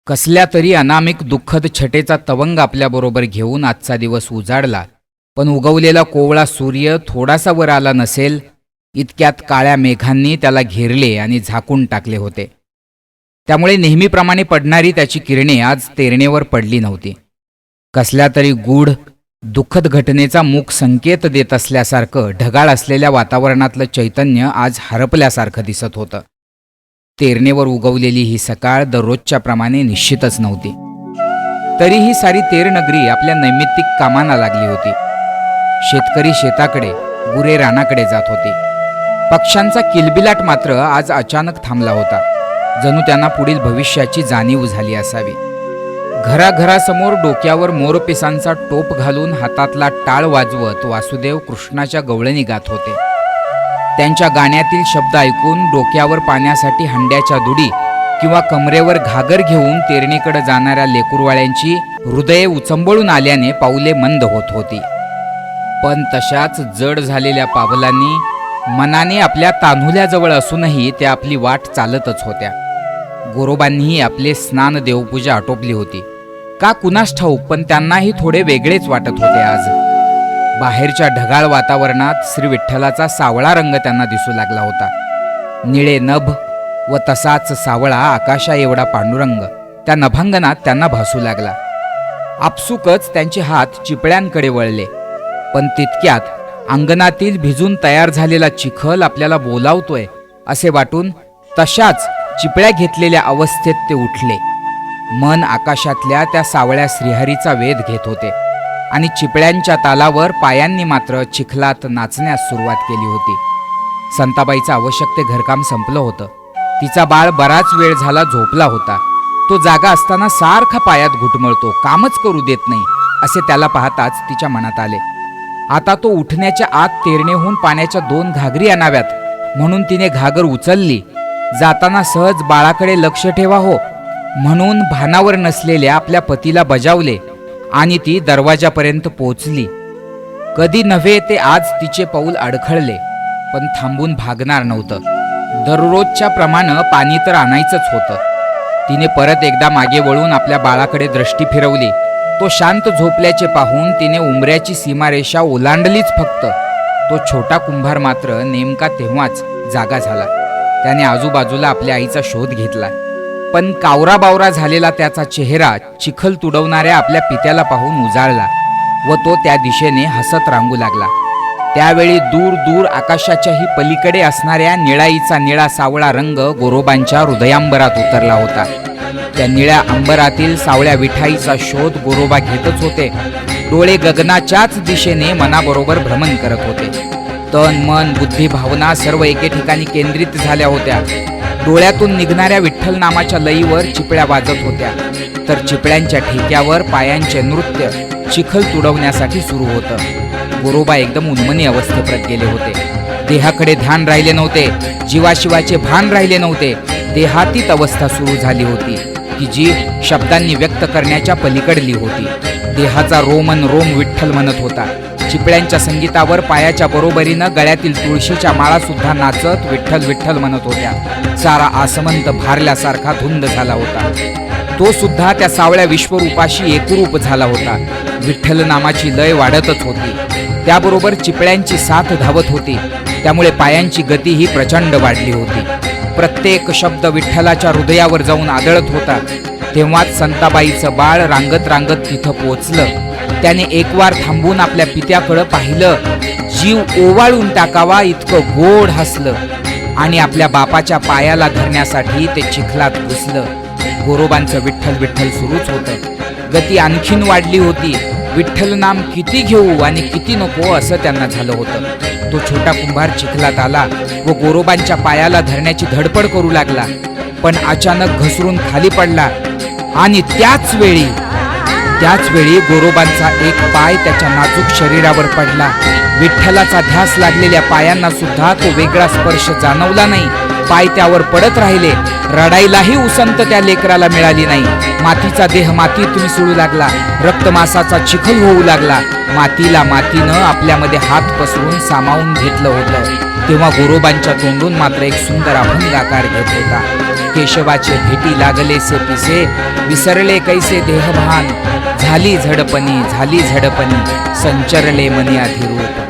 कसल्या तरी अनामिक दुःखद छटेचा तवंग आपल्याबरोबर घेऊन आजचा दिवस उजाडला, पण उगवलेला कोवळा सूर्य थोडासा वर आला नसेल इतक्यात काळ्या मेघांनी त्याला घेरले आणि झाकून टाकले होते. त्यामुळे नेहमीप्रमाणे पडणारी त्याची किरणे आज तेरणेवर पडली नव्हती. कसल्या तरी गूढ दुःखद घटनेचा मूक संकेत देत असल्यासारखं ढगाळ असलेल्या वातावरणातलं चैतन्य आज हरपल्यासारखं दिसत होतं. तेरणेवर उगवलेली ही सकाळ दररोजच्या प्रमाणे निश्चितच नव्हती. तरीही सारी तेरनगरी आपल्या नैमित्तिक कामांना लागली होती. शेतकरी शेताकडे, गुरे रानाकडे जात होती. पक्ष्यांचा किलबिलाट मात्र आज अचानक थांबला होता, जणू त्यांना पुढील भविष्याची जाणीव झाली असावी. घराघरासमोर डोक्यावर मोरपिसांचा टोप घालून हातातला टाळ वाजवत वासुदेव कृष्णाच्या गवळणी गात होते. त्यांच्या गाण्यातील शब्द ऐकून डोक्यावर पाण्यासाठी हंड्याच्या दुडी किंवा कमरेवर घागर घेऊन तेरणीकडे जाणाऱ्या लेकुरवाळ्यांची हृदये उचंबळून आल्याने पाऊले मंद होत होती. पण तशाच जड झालेल्या पावलांनी मनाने आपल्या तान्हुल्याजवळ असूनही त्या आपली वाट चालतच होत्या. गोरोबांनीही आपले स्नान देवपूजा आटोपली होती का कुणास ठाऊक, पण त्यांनाही थोडे वेगळेच वाटत होते. आज बाहेरच्या ढगाळ वातावरणात श्री विठ्ठलाचा सावळा रंग त्यांना दिसू लागला होता. निळे नभ व तसाच सावळा आकाशा एवढा पांडुरंग त्या नभांगणात त्यांना भासू लागला. आपसुकच त्यांचे हात चिपळ्यांकडे वळले, पण तितक्यात अंगणातील भिजून तयार झालेला चिखल आपल्याला बोलावतोय असे वाटून तशाच चिपळ्या घेतलेल्या अवस्थेत ते उठले. मन आकाशातल्या त्या सावळ्या श्रीहरीचा वेध घेत होते आणि चिपळ्यांच्या तालावर पायांनी मात्र चिखलात नाचण्यास सुरुवात केली होती. संताबाईचं आवश्यक ते घरकाम संपलं होतं. तिचा बाळ बराच वेळ झाला झोपला होता. तो जागा असताना सारखा पायात घुटमळतो, कामच करू देत नाही असे त्याला पाहताच तिच्या मनात आले. आता तो उठण्याच्या आत तेरणेहून पाण्याच्या 2 घागरी आणाव्यात म्हणून तिने घागर उचलली. जाताना सहज बाळाकडे लक्ष ठेवा हो म्हणून भानावर नसलेल्या आपल्या पतीला बजावले आणि ती दरवाजापर्यंत पोचली. कधी नव्हे ते आज तिचे पाऊल अडखळले, पण थांबून भागणार नव्हतं. दररोजच्या प्रमाणे पाणी तर आणायचंच होतं. तिने परत एकदा मागे वळून आपल्या बाळाकडे दृष्टी फिरवली. तो शांत झोपल्याचे पाहून तिने उंबऱ्याची सीमारेषा ओलांडलीच फक्त. तो छोटा कुंभार मात्र नेमका तेव्हाच जागा झाला. त्याने आजूबाजूला आपल्या आईचा शोध घेतला, पण कावरा बावरा झालेला त्याचा चेहरा चिखल तुडवणाऱ्या आपल्या पित्याला पाहून उजाळला व तो त्या दिशेने हसत रांगू लागला. त्यावेळी दूर दूर आकाशाच्याही पलीकडे असणाऱ्या निळाईचा निळा सावळा रंग गोरोबांच्या हृदयांबरात उतरला होता. त्या निळ्या अंबरातील सावळ्या विठाईचा शोध गोरोबा घेतच होते. डोळे गगनाच्याच दिशेने मनाबरोबर भ्रमण करत होते. तन मन बुद्धी भावना सर्व एके ठिकाणी केंद्रित झाल्या होत्या. डोळ्यातून निघणाऱ्या विठ्ठल नामाच्या लईवर चिपळ्या वाजत होत्या, तर चिपळ्यांच्या ठेक्यावर पायांचे नृत्य चिखल तुडवण्यासाठी सुरू होतं. गोरोबा एकदम उन्मनी अवस्थेप्रत गेले होते. देहाकडे ध्यान राहिले नव्हते, जीवाशिवाचे भान राहिले नव्हते. देहातीत अवस्था सुरू झाली होती की जी शब्दांनी व्यक्त करण्याच्या पलीकडली होती. देहाचा रोमन रोम विठ्ठल म्हणत होता. चिपळ्यांच्या संगीतावर पायाच्या बरोबरीनं गळ्यातील तुळशीच्या माळा सुद्धा नाचत विठ्ठल विठ्ठल म्हणत होत्या. सारा आसमंत भारल्यासारखा धुंद झाला होता. तो सुद्धा त्या सावळ्या विश्वरूपाशी एकरूप झाला होता. विठ्ठल नामाची लय वाढतच होती, त्याबरोबर चिपळ्यांची साथ धावत होती. त्यामुळे पायांची गती ही प्रचंड वाढली होती. प्रत्येक शब्द विठ्ठलाच्या हृदयावर जाऊन आदळत होता. तेव्हाच संताबाईचं बाळ रांगत रांगत तिथं पोचलं. त्याने एकवार थांबून आपल्या पित्याकडं पाहिलं. जीव ओवाळून टाकावा इतकं गोड हसलं आणि आपल्या बापाच्या पायाला धरण्यासाठी ते चिखलात घुसलं. गोरोबांचं विठ्ठल विठ्ठल सुरूच होतं. गती आणखीन वाढली होती. विठ्ठल नाम किती घेऊ आणि किती नको असं त्यांना झालं होतं. तो छोटा कुंभार चिखलात आला व गोरोबांच्या पायाला धरण्याची धडपड करू लागला, पण अचानक घसरून खाली पडला आणि त्याच वेळी गोरोबांचा एक पाय त्याच्या नाजूक शरीरावर पडला. विठ्ठलाचा ध्यास लागलेल्या पायांना सुद्धा तो वेगळा स्पर्श जाणवला नाही. पाय त्यावर पडत राहिले. रडायलाही उसंत त्या लेकराला मिळाली नाही. मातीचा देह मातीत मिसळू लागला. रक्तमासाचा चिखल होऊ लागला. मातीला मातीनं आपल्यामध्ये हात पसरून सामावून घेतलं होतं. तेव्हा गोरोबांच्या तोंडून मात्र एक सुंदर अभंग आकार घेत होता. केशवाचे भेटी लागलेसे पिसे, विसरले कैसे देहभान, झाली झडपणी संचरले मनी अधिरूप.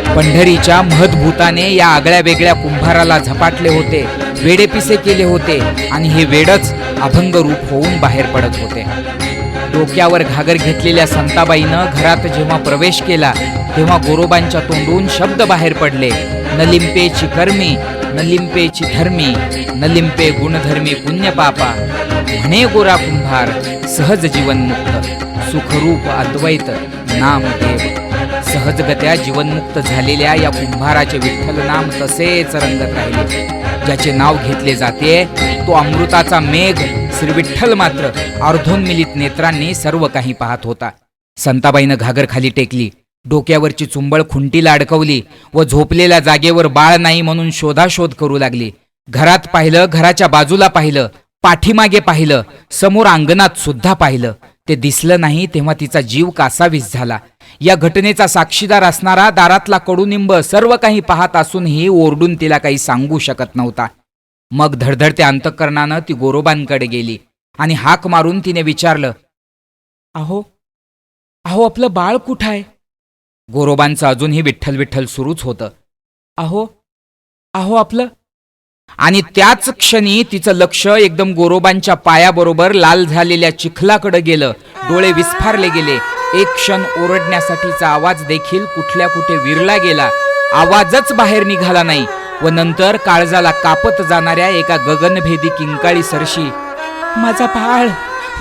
पंढरीच्या महद्भूताने या आगळ्या वेगळ्या कुंभाराला झपाटले होते, वेडेपिसे केले होते आणि हे वेडच अभंग रूप होऊन बाहेर पडत होते. डोक्यावर घागर घेतलेल्या संताबाईनं घरात जेव्हा प्रवेश केला तेव्हा गोरोबांच्या तोंडून शब्द बाहेर पडले. न लिंपेची कर्मी, न लिंपेची धर्मी, न लिंपे गुणधर्मी पुण्यपापा, म्हणे गोरा कुंभार सहज जीवनमुक्त, सुखरूप अद्वैत नामदेव. सहजगत्या जीवनमुक्त झालेल्या या कुंभाराचे विठ्ठल नाम तसेच रंगत राहिले. ज्याचे नाव घेतले जाते तो अमृताचा मेघ श्री विठ्ठल मात्र अर्धोन्मिलित नेत्रांनी सर्व काही पाहत होता. संताबाईनं घागर खाली टेकली, डोक्यावरची चुंबळ खुंटीला अडकवली व झोपलेल्या जागेवर बाळ नाही म्हणून शोधाशोध करू लागली. घरात पाहिलं, घराच्या बाजूला पाहिलं, पाठीमागे पाहिलं, समोर अंगणात सुद्धा पाहिलं. ते दिसलं नाही तेव्हा तिचा जीव कासावीस झाला. या घटनेचा साक्षीदार असणारा दारातला कडुनिंब सर्व काही पाहत असूनही ओरडून तिला काही सांगू शकत नव्हता. मग धडधडत्या अंतःकरणानं ती गोरोबांकडे गेली आणि हाक मारून तिने विचारलं, अहो अहो आपलं बाळ कुठं आहे? गोरोबांचं अजूनही विठ्ठल विठ्ठल सुरूच होतं. अहो अहो आपलं. आणि त्याच क्षणी तिचं लक्ष एकदम गोरोबांच्या पायाबरोबर लाल झालेल्या चिखलाकडे गेलं. डोळे विस्फारले गेले. एक क्षण ओरडण्यासाठीचा आवाज देखील कुठल्या कुठे विरला गेला. आवाजच बाहेर निघाला नाही व नंतर काळजाला कापत जाणाऱ्या एका गगनभेदी किंकाळी सरशी, माझा बाळ,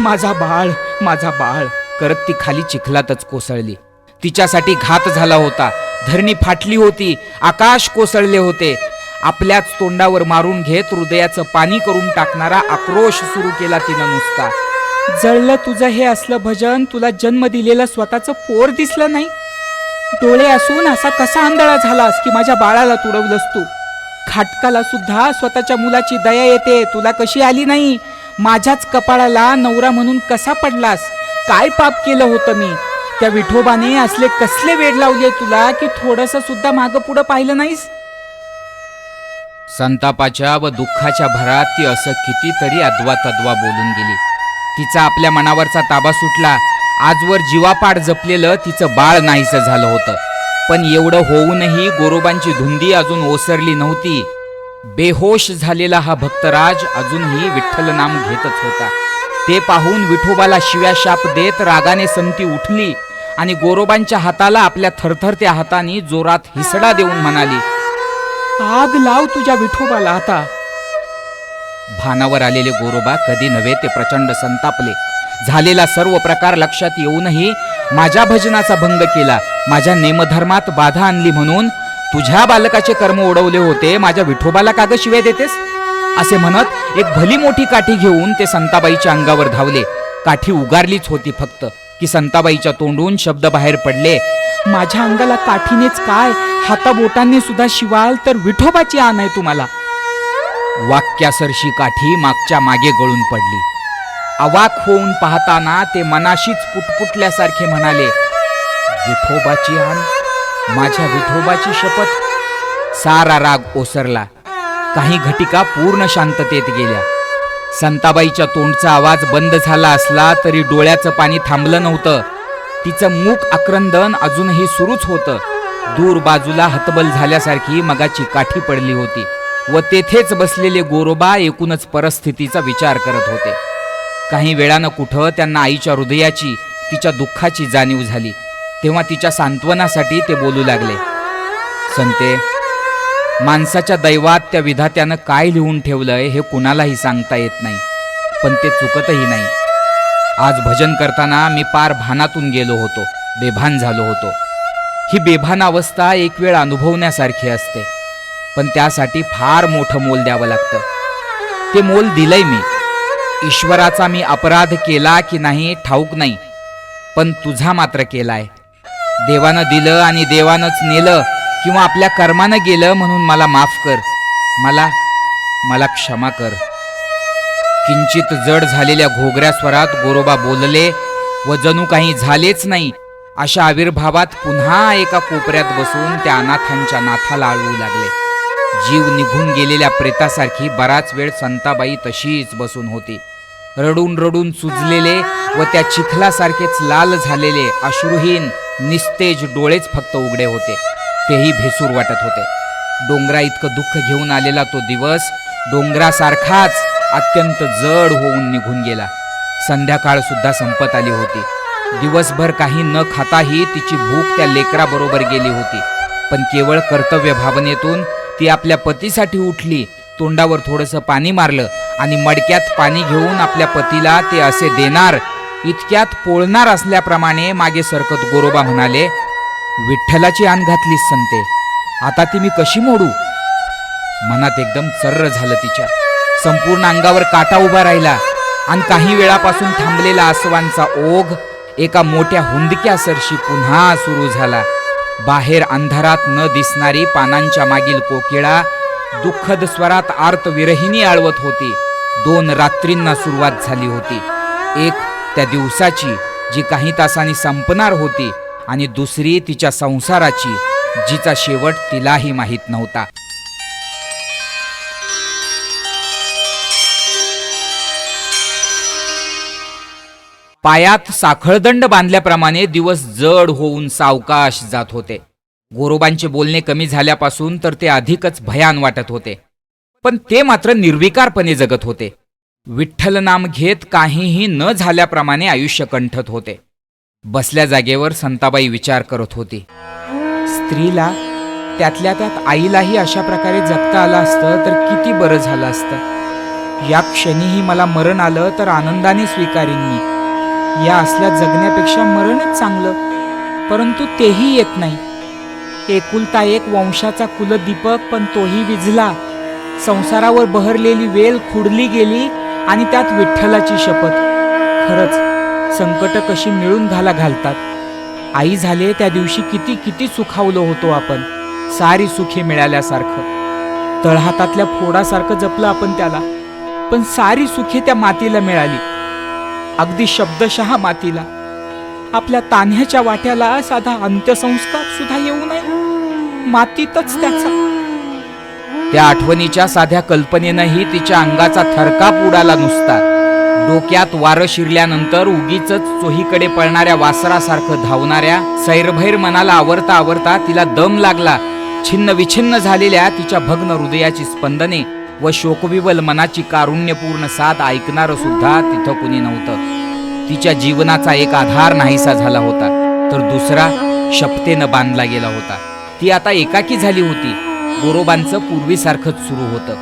माझा बाळ, माझा बाळ करत ती खाली चिखलातच कोसळली. तिच्यासाठी घात झाला होता. धरणी फाटली होती, आकाश कोसळले होते. आपल्याच तोंडावर मारून घेत हृदयाचं पाणी करून टाकणारा आक्रोश सुरू केला तिनं नुसता. जळलं तुझं हे असलं भजन, तुला जन्म दिलेलं स्वतःचं पोर दिसलं नाही? डोळे असून असा कसा आंधळा झालास की माझ्या बाळाला तुडवलंस तू? खाटकाला सुद्धा स्वतःच्या मुलाची दया येते, तुला कशी आली नाही? माझ्याच कपाळाला नवरा म्हणून कसा पडलास? काय पाप केलं होतं मी? त्या विठोबाने असले कसले वेड लावले तुला की थोडंसं सुद्धा मागं पुढं पाहिलं नाहीस? संतापाच्या व दुःखाच्या भरात ती असं कितीतरी अद्वा तद्वा बोलून गेली. तिचा आपल्या मनावरचा ताबा सुटला. आजवर जीवापाड जपलेलं तिचं बाळ नाहीसं झालं होतं. पण एवढं होऊनही गोरोबांची धुंदी अजून ओसरली नव्हती. बेहोश झालेला हा भक्तराज अजूनही विठ्ठल नाम घेतच होता. ते पाहून विठोबाला शिव्या शाप देत रागाने संती उठली आणि गोरोबांच्या हाताला आपल्या थरथरत्या हाताने जोरात हिसडा देऊन म्हणाली, आग लाव तुझ्या विठोबाला आता. भानावर आलेले गोरोबा कधी नव्हे ते प्रचंड संतापले. झालेला सर्व प्रकार लक्षात येऊनही माझ्या भजनाचा भंग केला, माझ्या नेमधर्मात बाधा आणली म्हणून तुझ्या बालकाचे कर्म ओढवले होते, माझ्या विठोबाला का ग शिव्या देतेस? असे म्हणत एक भली मोठी काठी घेऊन ते संताबाईच्या अंगावर धावले. काठी उगारलीच होती फक्त की संताबाईच्या तोंडून शब्द बाहेर पडले, माझ्या अंगाला काठीनेच काय, हाताबोटांनी सुद्धा शिवाल तर विठोबाची आण आहे तुम्हाला. वाक्यासरशी काठी मागच्या मागे गळून पडली. अवाक होऊन पाहताना ते मनाशीच पुटपुटल्यासारखे म्हणाले, विठोबाची आण, माझ्या विठोबाची शपथ. सारा राग ओसरला. काही घटिका पूर्ण शांततेत गेल्या. संताबाईच्या तोंडचा आवाज बंद झाला असला तरी डोळ्याचं पाणी थांबलं नव्हतं. तिचं मूक आक्रंदन अजूनही सुरूच होतं. दूर बाजूला हतबल झाल्यासारखी मगाची काठी पडली होती व तेथेच बसलेले गोरोबा एकूणच परिस्थितीचा विचार करत होते. काही वेळानं कुठं त्यांना आईच्या हृदयाची, तिच्या दुःखाची जाणीव झाली. तेव्हा तिच्या सांत्वनासाठी ते बोलू लागले, संते, माणसाच्या दैवात त्या विधात्यानं काय लिहून ठेवलंय हे कुणालाही सांगता येत नाही, पण ते चुकतही नाही. आज भजन करताना मी पार भानातून गेलो होतो, बेभान झालो होतो. ही बेभान अवस्था एक वेळ अनुभवण्यासारखी असते, पण त्यासाठी फार मोठं मोल द्यावं लागतं. ते मोल दिलंय मी. ईश्वराचा मी अपराध केला की नाही ठाऊक नाही, पण तुझा मात्र केलाय. देवानं दिलं आणि देवानंच नेलं किंवा आपल्या कर्मानं गेलं म्हणून मला माफ कर, मला क्षमा कर. किंचित जड झालेल्या घोगऱ्या स्वरात गोरोबा बोलले व जणू काही झालेच नाही अशा आविर्भावात पुन्हा एका कोपऱ्यात बसून त्या अनाथांच्या नाथाला आळवू लागले. जीव निघून गेलेल्या प्रेतासारखी बराच वेळ संताबाई तशीच बसून होती. रडून रडून सुजलेले व त्या चिखलासारखेच लाल झालेले अश्रुहीन निस्तेज डोळेच फक्त उघडे होते. तेही भेसूर वाटत होते. डोंगरा इतकं दुःख घेऊन आलेला तो दिवस डोंगरासारखाच अत्यंत जड होऊन निघून गेला. संध्याकाळ सुद्धा संपत आली होती. दिवसभर काही न खाताही तिची भूक त्या लेकराबरोबर गेली होती. पण केवळ कर्तव्य भावनेतून ती आपल्या पतीसाठी उठली, तोंडावर थोडंसं पाणी मारलं आणि मडक्यात पाणी घेऊन आपल्या पतीला ते असे देणार इतक्यात पोळणार असल्याप्रमाणे मागे सरकत गोरोबा म्हणाले, विठ्ठलाची आण घातलीस संते, आता ती मी कशी मोडू? मनात एकदम चर्र झालं तिच्या. संपूर्ण अंगावर काटा उभा राहिला आणि काही वेळापासून थांबलेला आसवांचा ओघ एका मोठ्या हुंदक्यासरशी पुन्हा सुरू झाला. बाहेर अंधारात न दिसणारी पानांच्या मागील कोकिळा दुःखद स्वरात आर्त विरहिणी आळवत होती. 2 रात्रींना सुरुवात झाली होती. एक त्या दिवसाची जी काही तासांनी संपणार होती आणि दुसरी तिच्या संसाराची जिचा शेवट तिलाही माहीत नव्हता. पायात साखळदंड बांधल्याप्रमाणे दिवस जड होऊन सावकाश जात होते. गोरोबांचे बोलणे कमी झाल्यापासून तर ते अधिकच भयान वाटत होते. पण ते मात्र निर्विकारपणे जगत होते. विठ्ठल नाम घेत काहीही न झाल्याप्रमाणे आयुष्य कंठत होते. बसल्या जागेवर संताबाई विचार करत होती. स्त्रीला, त्यातल्या त्यात आईलाही अशा प्रकारे जगता आलं असतं तर किती बरं झालं असतं. या क्षणीही मला मरण आलं तर आनंदाने स्वीकारीन मी. या असल्या जगण्यापेक्षा मरणच चांगलं. परंतु तेही येत नाही. एकुलता एक वंशाचा कुलदीपक, पण तोही विझला. संसारावर बहरलेली वेल खुडली गेली आणि त्यात विठ्ठलाची शपथ. खरंच संकट कशी मिळून घालतात. आई झाले त्या दिवशी किती किती सुखावलो होतो आपण. सारी सुखे मिळाल्यासारखं. तळहातातल्या फोडासारखं जपलं आपण त्याला. पण सारी सुखे त्या मातीला मिळाली. अगदी शब्दशः मातीला. आपल्या तान्ह्याच्या वाट्याला साधा अंत्यसंस्कार सुद्धा येऊ नये. मातीतच त्याचा. त्या आठवणीच्या साध्या कल्पनेनंही तिच्या अंगाचा थरकाप उडाला नुसता. डोक्यात वारं शिरल्यानंतर उगीच चोहीकडे पळणाऱ्या वासरासारखं धावणाऱ्या सैरभैर मनाला आवरता आवरता तिला दम लागला. छिन्न विछिन्न झालेल्या तिच्या भग्न हृदयाची स्पंदने व शोकविवल मनाची कारुण्यपूर्ण साथ ऐकणारं सुद्धा तिथं कुणी नव्हतं. तिच्या जीवनाचा एक आधार नाहीसा झाला होता, तर दुसरा शपथेनं बांधला गेला होता. ती आता एकाकी झाली होती. गोरोबांचं पूर्वीसारखंच सुरू होतं.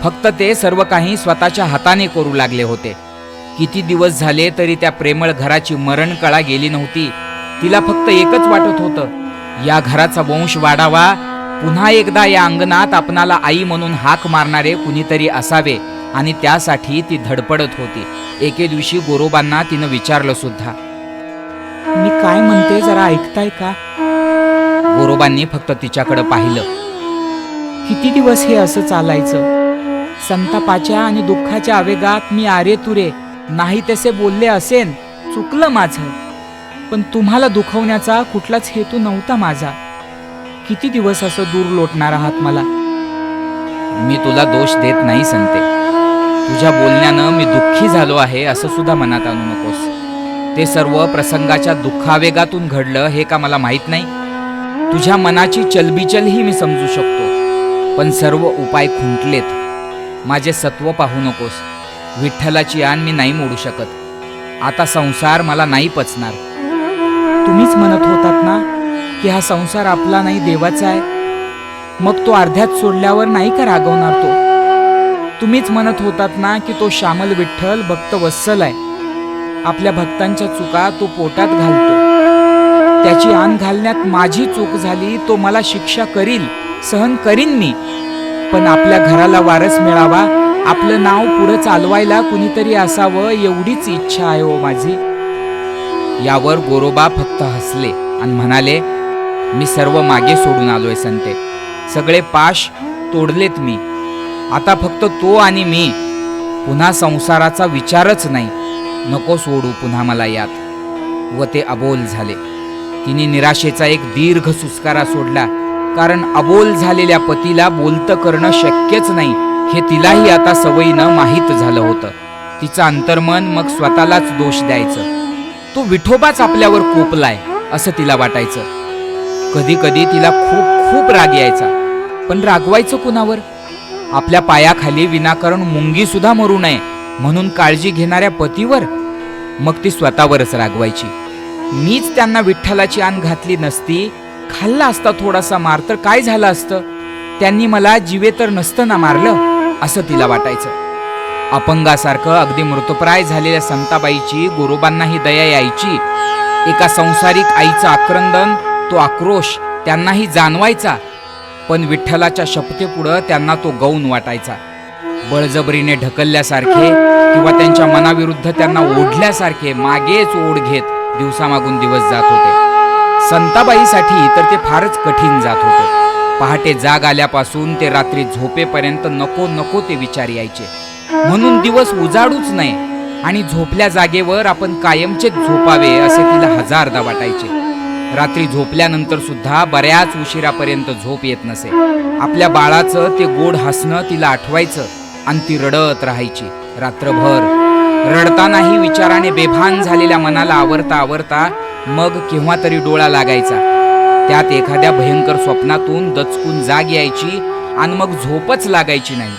फक्त ते सर्व काही स्वतःच्या हाताने करू लागले होते. किती दिवस झाले तरी त्या प्रेमळ घराची मरणकळा गेली नव्हती. तिला फक्त एकच वाटत होतं, या घराचा वंश वाढावा. पुन्हा एकदा या अंगणात आपणाला आई म्हणून हाक मारणारे कुणीतरी असावे आणि त्यासाठी ती धडपडत होती. एके दिवशी गोरोबांना तिनं विचारलं सुद्धा, मी काय म्हणते जरा ऐकताय का? गोरोबांनी फक्त तिच्याकडे पाहिलं. किती दिवस हे असं चालायचं? संतापाच्या आणि दुःखाच्या आवेगात मी आरेतुरे नाही तसे बोलले असेन, चुकलं माझं. पण तुम्हाला दुखवण्याचा कुठलाच हेतू नव्हता माझा. किती दिवस असं दूर लोटणार आहात मला? मी तुला दोष देत नाही संते. तुझ्या बोलण्यानं मी दुःखी झालो आहे असं सुद्धा मनात आणू नकोस. ते सर्व प्रसंगाच्या दुःखावेगातून घडलं हे का मला माहीत नाही? तुझ्या मनाची चलबिचलही मी समजू शकतो, पण सर्व उपाय खुंटलेत. माझे सत्व पाहू नकोस. विठ्ठलाची आण मी नाही मोडू शकत. आता संसार मला नाही पचणार. तुम्हीच म्हणत होतात ना की हा संसार आपला नाही देवाचा आहे. मग तो अर्ध्यात सोडल्यावर नाही का रागवणार तो? तुम्हीच म्हणत होतात ना की तो श्यामल विठ्ठल भक्त वत्सल आहे. आपल्या भक्तांच्या चुका तो पोटात घालतो. त्याची आण घालण्यात माझी चूक झाली, तो मला शिक्षा करील, सहन करीन मी. पण आपल्या घराला वारस मिळावा, आपलं नाव पुढे चालवायला कुणीतरी असावं एवढीच इच्छा आहे हो माझी. यावर गोरोबा फक्त हसले आणि म्हणाले, मी सर्व मागे सोडून आलोय संते. सगळे पाश तोडलेत मी. आता फक्त तो आणि मी. पुन्हा संसाराचा विचारच नाही. नको सोडू पुन्हा मला यात. व ते अबोल झाले. तिने निराशेचा एक दीर्घ सुस्कारा सोडला. कारण अबोल झालेल्या पतीला बोलतं करणं शक्यच नाही हे तिलाही आता सवयीनं माहीत झालं होतं. तिचं अंतर्मन मग स्वतःलाच दोष द्यायचं. तो विठोबाच आपल्यावर कोपलाय असं तिला वाटायचं. कधी कधी तिला खूप खूप राग यायचा, पण रागवायचं कुणावर? आपल्या पायाखाली विनाकारण मुंगी सुद्धा मरू नये म्हणून काळजी घेणाऱ्या पतीवर? मग ती स्वतःवरच रागवायची. मीच त्यांना विठ्ठलाची आण घातली नसती, खाल्ला असता थोडासा मार तर काय झालं असतं? त्यांनी मला जीवे तर नसतं ना मारलं असं तिला वाटायचं. अपंगासारखं अगदी मृतप्राय झालेल्या संताबाईची गोरोबांनाही दया यायची. एका संसारिक आईचं आक्रंदन, तो आक्रोश त्यांनाही जाणवायचा, पण विठ्ठलाच्या शपथेपुढं त्यांना तो गौण वाटायचा. बळजबरीने ढकलल्यासारखे किंवा त्यांच्या मनाविरुद्ध त्यांना ओढल्यासारखे मागेच ओढ घेत दिवसामागून दिवस जात होते. संताबाईसाठी तर ते फारच कठीण जात होते. पहाटे जाग आल्यापासून ते रात्री झोपेपर्यंत नको नको ते विचार यायचे. म्हणून दिवस उजाडूच नये आणि झोपल्या जागेवर आपण कायमचेच झोपावे असे तिला हजारदा वाटायचे. रात्री झोपल्यानंतर सुद्धा बऱ्याच उशिरापर्यंत झोप येत नसे. आपल्या बाळाचं ते गोड हसणं तिला आठवायचं आणि ती रडत राहायची रात्रभर. रडतानाही विचाराने बेभान झालेल्या मनाला आवरता आवरता मग केव्हा तरी डोळा लागायचा. त्यात एखाद्या भयंकर स्वप्नातून दचकून जाग यायची आणि मग झोपच लागायची नाही.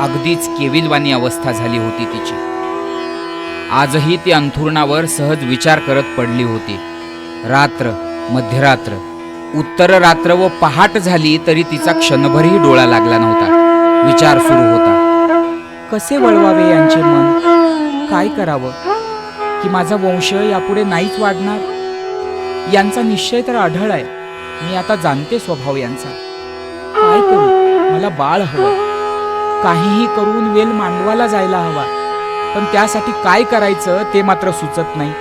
अगदीच केविलवाणी अवस्था झाली होती तिची. आजही ती अंथरुणावर सहज विचार करत पडली होती. रात्र, मध्यरात्र, उत्तर रात्र व पहाट झाली तरी तिचा क्षणभरही डोळा लागला नव्हता. विचार सुरू होता. कसे वळवावे यांचे मन? काय करावं की माझा वंश यापुढे नाहीच वाढणार? यांचा निश्चय तर आढळ आहे. मी आता जाणते स्वभाव यांचा. काय करू? मला बाळ हवं. काहीही करून वेल मांडवाला जायला हवा, पण त्यासाठी काय करायचं ते मात्र सुचत नाही.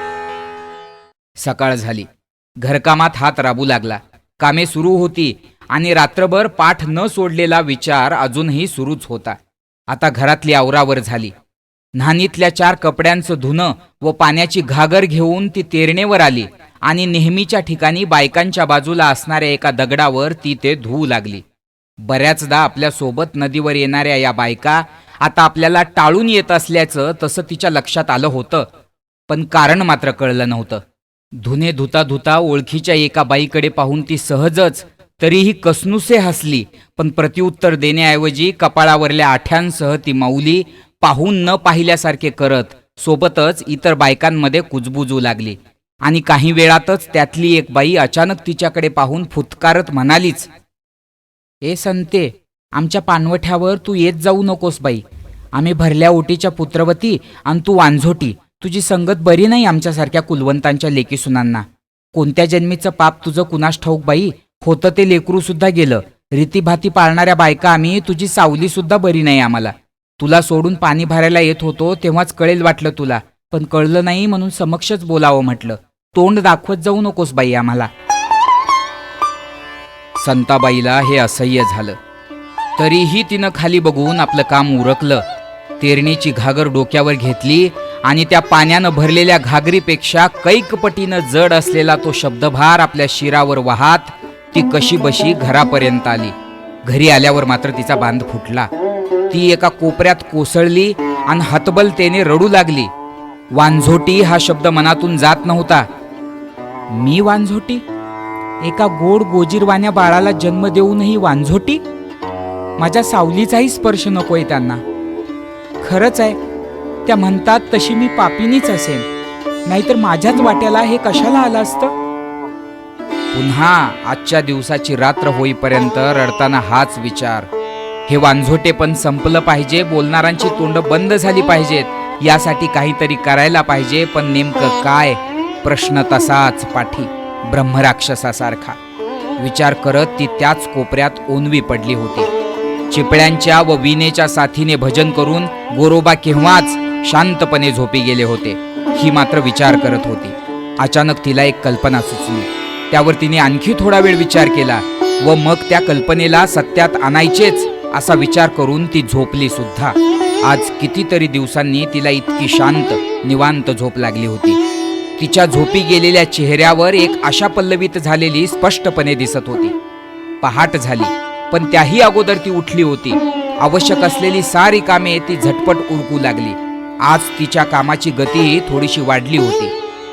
सकाळ झाली. घरकामात हात राबू लागला. कामे सुरू होती आणि रात्रभर पाठ न सोडलेला विचार अजूनही सुरूच होता. आता घरातली आवरावर झाली. न्हाणीतल्या 4 कपड्यांचं धुणं व पाण्याची घागर घेऊन ती तेरणेवर आली आणि नेहमीच्या ठिकाणी बायकांच्या बाजूला असणाऱ्या एका दगडावर ती ते धुवू लागली. बऱ्याचदा आपल्या सोबत नदीवर येणाऱ्या या बायका आता आपल्याला टाळून येत असल्याचं तसं तिच्या लक्षात आलं होतं, पण कारण मात्र कळलं नव्हतं. धुणे धुता धुता ओळखीच्या एका बाईकडे पाहून ती सहजच तरीही कसनुसे हसली, पण प्रत्युत्तर देण्याऐवजी कपाळावरल्या आठ्यांसह ती माऊली पाहून न पाहिल्यासारखे करत सोबतच इतर बायकांमध्ये कुजबुजू लागली. आणि काही वेळातच त्यातली एक बाई अचानक तिच्याकडे पाहून फुतकारत म्हणालीच, ए संते, आमच्या पानवठ्यावर तू येत जाऊ नकोस बाई. आम्ही भरल्या ओटीच्या पुत्रवती आणि तू वांझोटी. तुझी संगत बरी नाही आमच्यासारख्या कुलवंतांच्या लेकी सुनांना. कोणत्या जन्मीचं पाप तुझं कुणास ठाऊक बाई. होतं ते लेकरू सुद्धा गेलं. रीतीभाती पाळणाऱ्या बायका आम्ही, तुझी सावली सुद्धा बरी नाही आम्हाला. तुला सोडून पाणी भरायला येत होतो तेव्हाच कळेल वाटलं तुला, पण कळलं नाही म्हणून समक्षच बोलावं म्हटलं. तोंड दाखवत जाऊ नकोस बाई आम्हाला. संताबाईला हे असह्य झालं. तरीही तिनं खाली बघून आपलं काम उरकलं. तेरणीची घागर डोक्यावर घेतली आणि त्या पाण्यानं भरलेल्या घागरीपेक्षा कैकपटीनं जड असलेला तो शब्दभार आपल्या शिरावर वाहत ती कशी बशी घरापर्यंत आली. घरी आल्यावर मात्र तिचा बांध फुटला. ती एका कोपऱ्यात कोसळली आणि हतबलतेने रडू लागली. वांझोटी हा शब्द मनातून जात नव्हता. मी वांझोटी? एका गोड गोजीरवाण्या बाळाला जन्म देऊनही वांझोटी? माझ्या सावलीचाही स्पर्श नकोय त्यांना. खरंच आहे, त्या म्हणतात तशी मी पापिनीच असेन, नाहीतर माझ्याच वाट्याला हे कशाला आलं असतं. पुन्हा आजच्या दिवसाची रात्र होईपर्यंत रडताना हाच विचार. हे वांझोटे पण संपलं पाहिजे, बोलणाऱ्यांची तोंड बंद झाली पाहिजेत, यासाठी काहीतरी करायला पाहिजे, पण नेमकं काय? प्रश्न तसाच पाठी ब्रह्मराक्षसासारखा. विचार करत ती त्याच कोपऱ्यात ओनवी पडली होती. चिपळ्यांच्या व विनेच्या साथीने भजन करून गोरोबा केव्हाच शांतपणे झोपी गेले होते. ही मात्र विचार करत होती. अचानक तिला एक कल्पना सुचली. त्यावर तिने आणखी थोडा वेळ विचार केला व मग त्या कल्पनेला सत्यात आणायचेच असा विचार करून ती झोपली सुद्धा. आज कितीतरी दिवसांनी तिला इतकी शांत निवांत झोप लागली होती. तिच्या झोपी गेलेल्या चेहऱ्यावर एक आशा पल्लवित झालेली स्पष्टपणे दिसत होती. पहाट झाली, पण त्याही अगोदर ती उठली होती. आवश्यक असलेली सारी कामे ती झटपट उरकू लागली. आज तिच्या कामाची गती थोडीशी वाढली होती.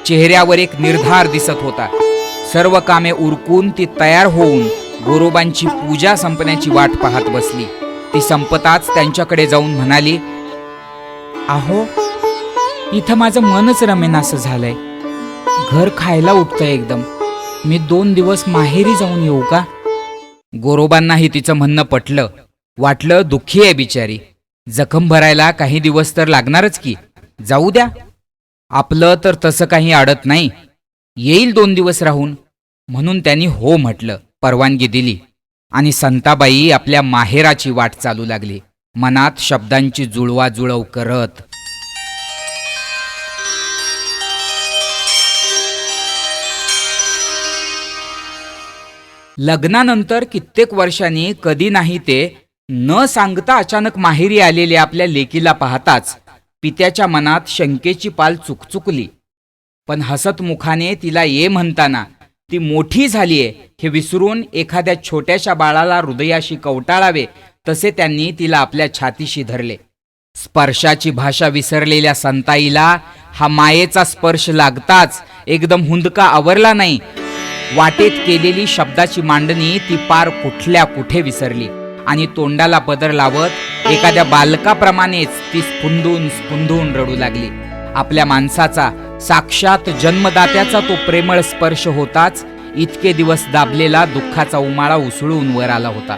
चेहऱ्यावर एक निर्धार दिसत होता. सर्व कामे उरकून ती तयार होऊन गोरोबांची पूजा संपण्याची वाट पाहत बसली. ती संपताच त्यांच्याकडे जाऊन म्हणाली, "अहो, इथं माझं मनच रमेनासं झालंय. घर खायला उठतंय एकदम. मी 2 दिवस माहेरी जाऊन येऊ का?" गोरोबांनाही तिचं म्हणणं पटलं. वाटलं दुःखी आहे बिचारी, जखम भरायला काही दिवस तर लागणारच की, जाऊ द्या. आपलं तर तसं काही अडत नाही, येईल 2 दिवस राहून. म्हणून त्यांनी हो म्हटलं, परवानगी दिली आणि संताबाई आपल्या माहेराची वाट चालू लागली, मनात शब्दांची जुळवाजुळव करत. लग्नानंतर कित्येक वर्षांनी कधी नाही ते न सांगता अचानक माहेरी आलेल्या आपल्या लेकीला पाहताच पित्याच्या मनात शंकेची पाल चुकचुकली. पण हसत मुखाने तिला ये म्हणताना ती मोठी झालीये हे विसरून एखाद्या छोट्याशा बाळाला हृदयाशी कवटाळावे तसे त्यांनी तिला आपल्या छातीशी धरले. स्पर्शाची भाषा विसरलेल्या संताईला हा मायेचा स्पर्श लागताच एकदम हुंदका आवरला नाही. वाटेत केलेली शब्दाची मांडणी ती पार कुठल्या कुठे विसरली आणि तोंडाला पदर लावत एखाद्या बालकाप्रमाणेच ती स्फुंदून रडू लागली. आपल्या माणसाचा, साक्षात जन्मदात्याचा तो प्रेमळ स्पर्श होताच इतके दिवस दाबलेला दुःखाचा उमाळा उसळून वर आला होता.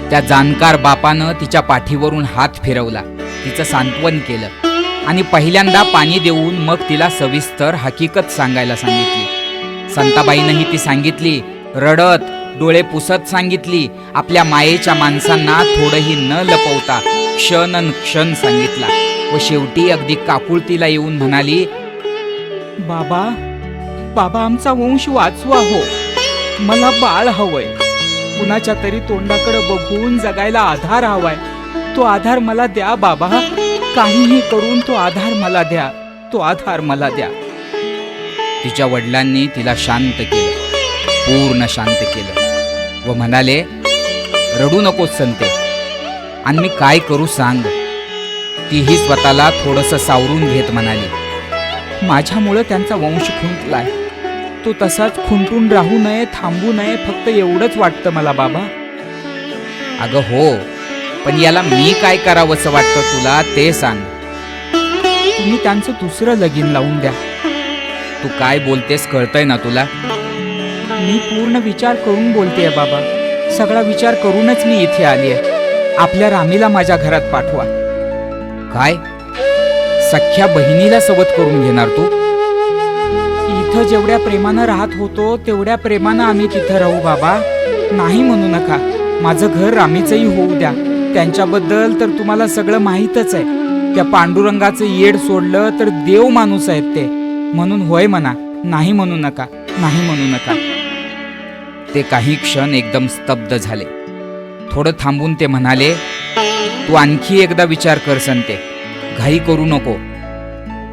त्या जाणकार बापानं तिच्या पाठीवरून हात फिरवला, तिचं सांत्वन केलं आणि पहिल्यांदा पाणी देऊन मग तिला सविस्तर हकीकत सांगायला सांगितली. संताबाईनंही ती सांगितली, रडत डोळे पुसत सांगितली. आपल्या मायेच्या माणसांना थोडंही न लपवता क्षण सांगितला व शेवटी अगदी काकुळतीला येऊन म्हणाली, बाबा आमचा वंश वाचवा हो. मला बाळ हवंय. कुणाच्या तरी तोंडाकडे बघून जगायला आधार हवाय. तो आधार मला द्या बाबा. काहीही करून तो आधार मला द्या. तो आधार मला द्या. तिच्या वडिलांनी तिला शांत केलं, पूर्ण शांत केलं व म्हणाले, रडू नकोस संते, आणि मी काय करू सांग. तीही स्वतःला थोडंसं सावरून घेत म्हणाली, माझ्यामुळं त्यांचा वंश खुंटलाय. तो तसाच खुंटून राहू नये, थांबू नये, फक्त एवढंच वाटतं मला बाबा. अगं हो, पण याला मी काय करावंसं वाटतं तुला ते सांग. तुम्ही त्यांचं दुसरं लगीन लावून द्या. तू काय बोलतेस कळतंय ना तुला? मी पूर्ण विचार करून बोलतेय बाबा. सगळा विचार करूनच मी इथे आली आहे. आपल्या रामीला माझ्या घरात पाठवा. काय? सख्या बहिणीला सवत करून घेणार तू? इथं जेवढ्या प्रेमानं राहत होतो तेवढ्या प्रेमानं आम्ही तिथं राहू बाबा. नाही म्हणू नका. माझं घर रामीचंही होऊ द्या. त्यांच्याबद्दल तर तुम्हाला सगळं माहीतच आहे. त्या पांडुरंगाचं येड सोडलं तर देव माणूस आहेत ते. म्हणून होय म्हणा, नाही म्हणू नका, नाही म्हणू नका. ते काही क्षण एकदम स्तब्ध झाले. थोडं थांबून ते म्हणाले, तू आणखी एकदा विचार कर संते, घाई करू नको.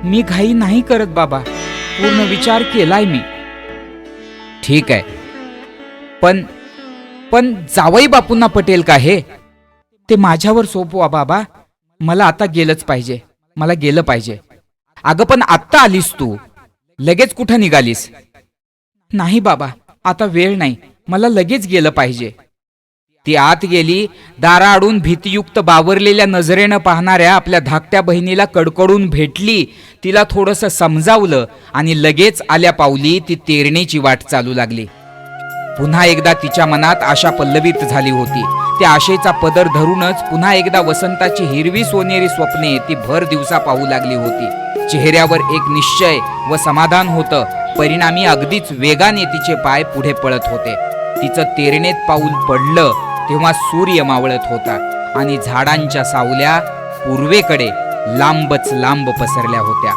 मी घाई नाही करत बाबा. पूर्ण विचार केलाय मी. ठीक आहे, पण जावई बापूंना पटेल का हे? ते माझ्यावर सोपवा बाबा. मला आता गेलंच पाहिजे. मला गेलं पाहिजे. अगं पण आत्ता आलीस तू, लगेच कुठं निघालीस? नाही बाबा, आता वेळ नाही. मला लगेच गेलं पाहिजे. ती आत गेली. दाराआडून भीतियुक्त बावरलेल्या नजरेनं पाहणाऱ्या आपल्या धाकट्या बहिणीला कडकडून भेटली. तिला थोडंसं समजावलं आणि लगेच आल्या पावली ती तेरणीची वाट चालू लागली. पुन्हा एकदा तिच्या मनात आशा पल्लवित झाली होती. त्या आशेचा पदर धरूनच पुन्हा एकदा वसंताची हिरवी सोनेरी स्वप्ने ती भर दिवसा पाहू लागली होती. चेहऱ्यावर एक निश्चय व समाधान होतं. परिणामी अगदीच वेगाने तिचे पाय पुढे पळत होते. तिचं तेरणेत पाऊल पडलं तेव्हा सूर्य मावळत होता आणि झाडांच्या सावल्या पूर्वेकडे लांबच लांब पसरल्या होत्या.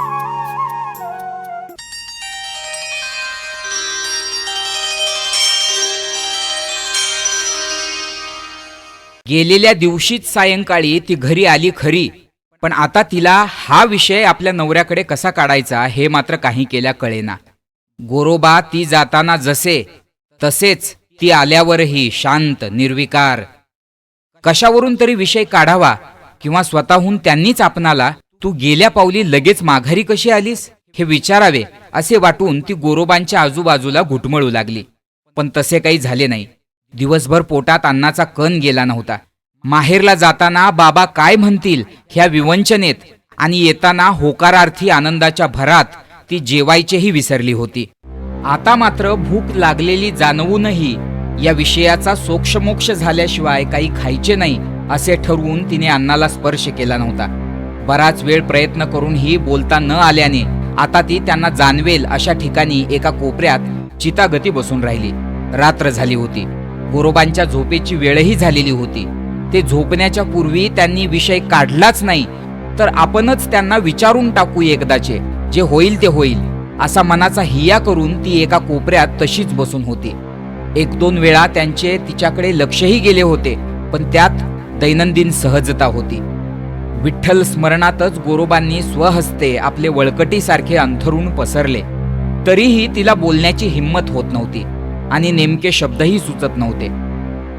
गेलेल्या दिवशीच सायंकाळी ती घरी आली खरी, पण आता तिला हा विषय आपल्या नवऱ्याकडे कसा काढायचा हे मात्र काही केल्या कळेना. गोरोबा ती जाताना जसे तसेच ती आल्यावरही शांत निर्विकार. कशावरून तरी विषय काढावा किंवा स्वतःहून त्यांनीच आपणाला तू गेल्या पावली लगेच माघारी कशी आलीस हे विचारावे असे वाटून ती गोरोबांच्या आजूबाजूला घुटमळू लागली. पण तसे काही झाले नाही. दिवसभर पोटात अन्नाचा कण गेला नव्हता. माहेरला जाताना बाबा काय म्हणतील ह्या विवंचनेत आणि येताना होकारार्थी आनंदाच्या भरात ती जेवायचेही विसरली होती. आता मात्र भूक लागलेली जाणवूनही या विषयाचा सोक्षमोक्ष झाल्याशिवाय काही खायचे नाही असे ठरवून तिने अन्नाला स्पर्श केला नव्हता. बराच वेळ प्रयत्न करूनही बोलता न आल्याने आता ती त्यांना जाणवेल अशा ठिकाणी एका कोपऱ्यात चितागती बसून राहिली. रात्र झाली होती. गोरोबांच्या झोपेची वेळही झालेली होती. ते झोपण्याच्या पूर्वी त्यांनी विषय काढलाच नाही तर आपणच त्यांना विचारून टाकू एकदाचे, जे होईल ते होईल असा मनाचा हिया करून ती एका कोपऱ्यात तशीच बसून होती. एक दोन वेळा त्यांचे तिच्याकडे लक्षही गेले होते, पण त्यात दैनंदिन सहजता होती. विठ्ठल स्मरणातच गोरोबांनी स्वहस्ते आपले वळकटीसारखे अंथरून पसरले. तरीही तिला बोलण्याची हिंमत होत नव्हती आणि नेमके शब्दही सुचत नव्हते.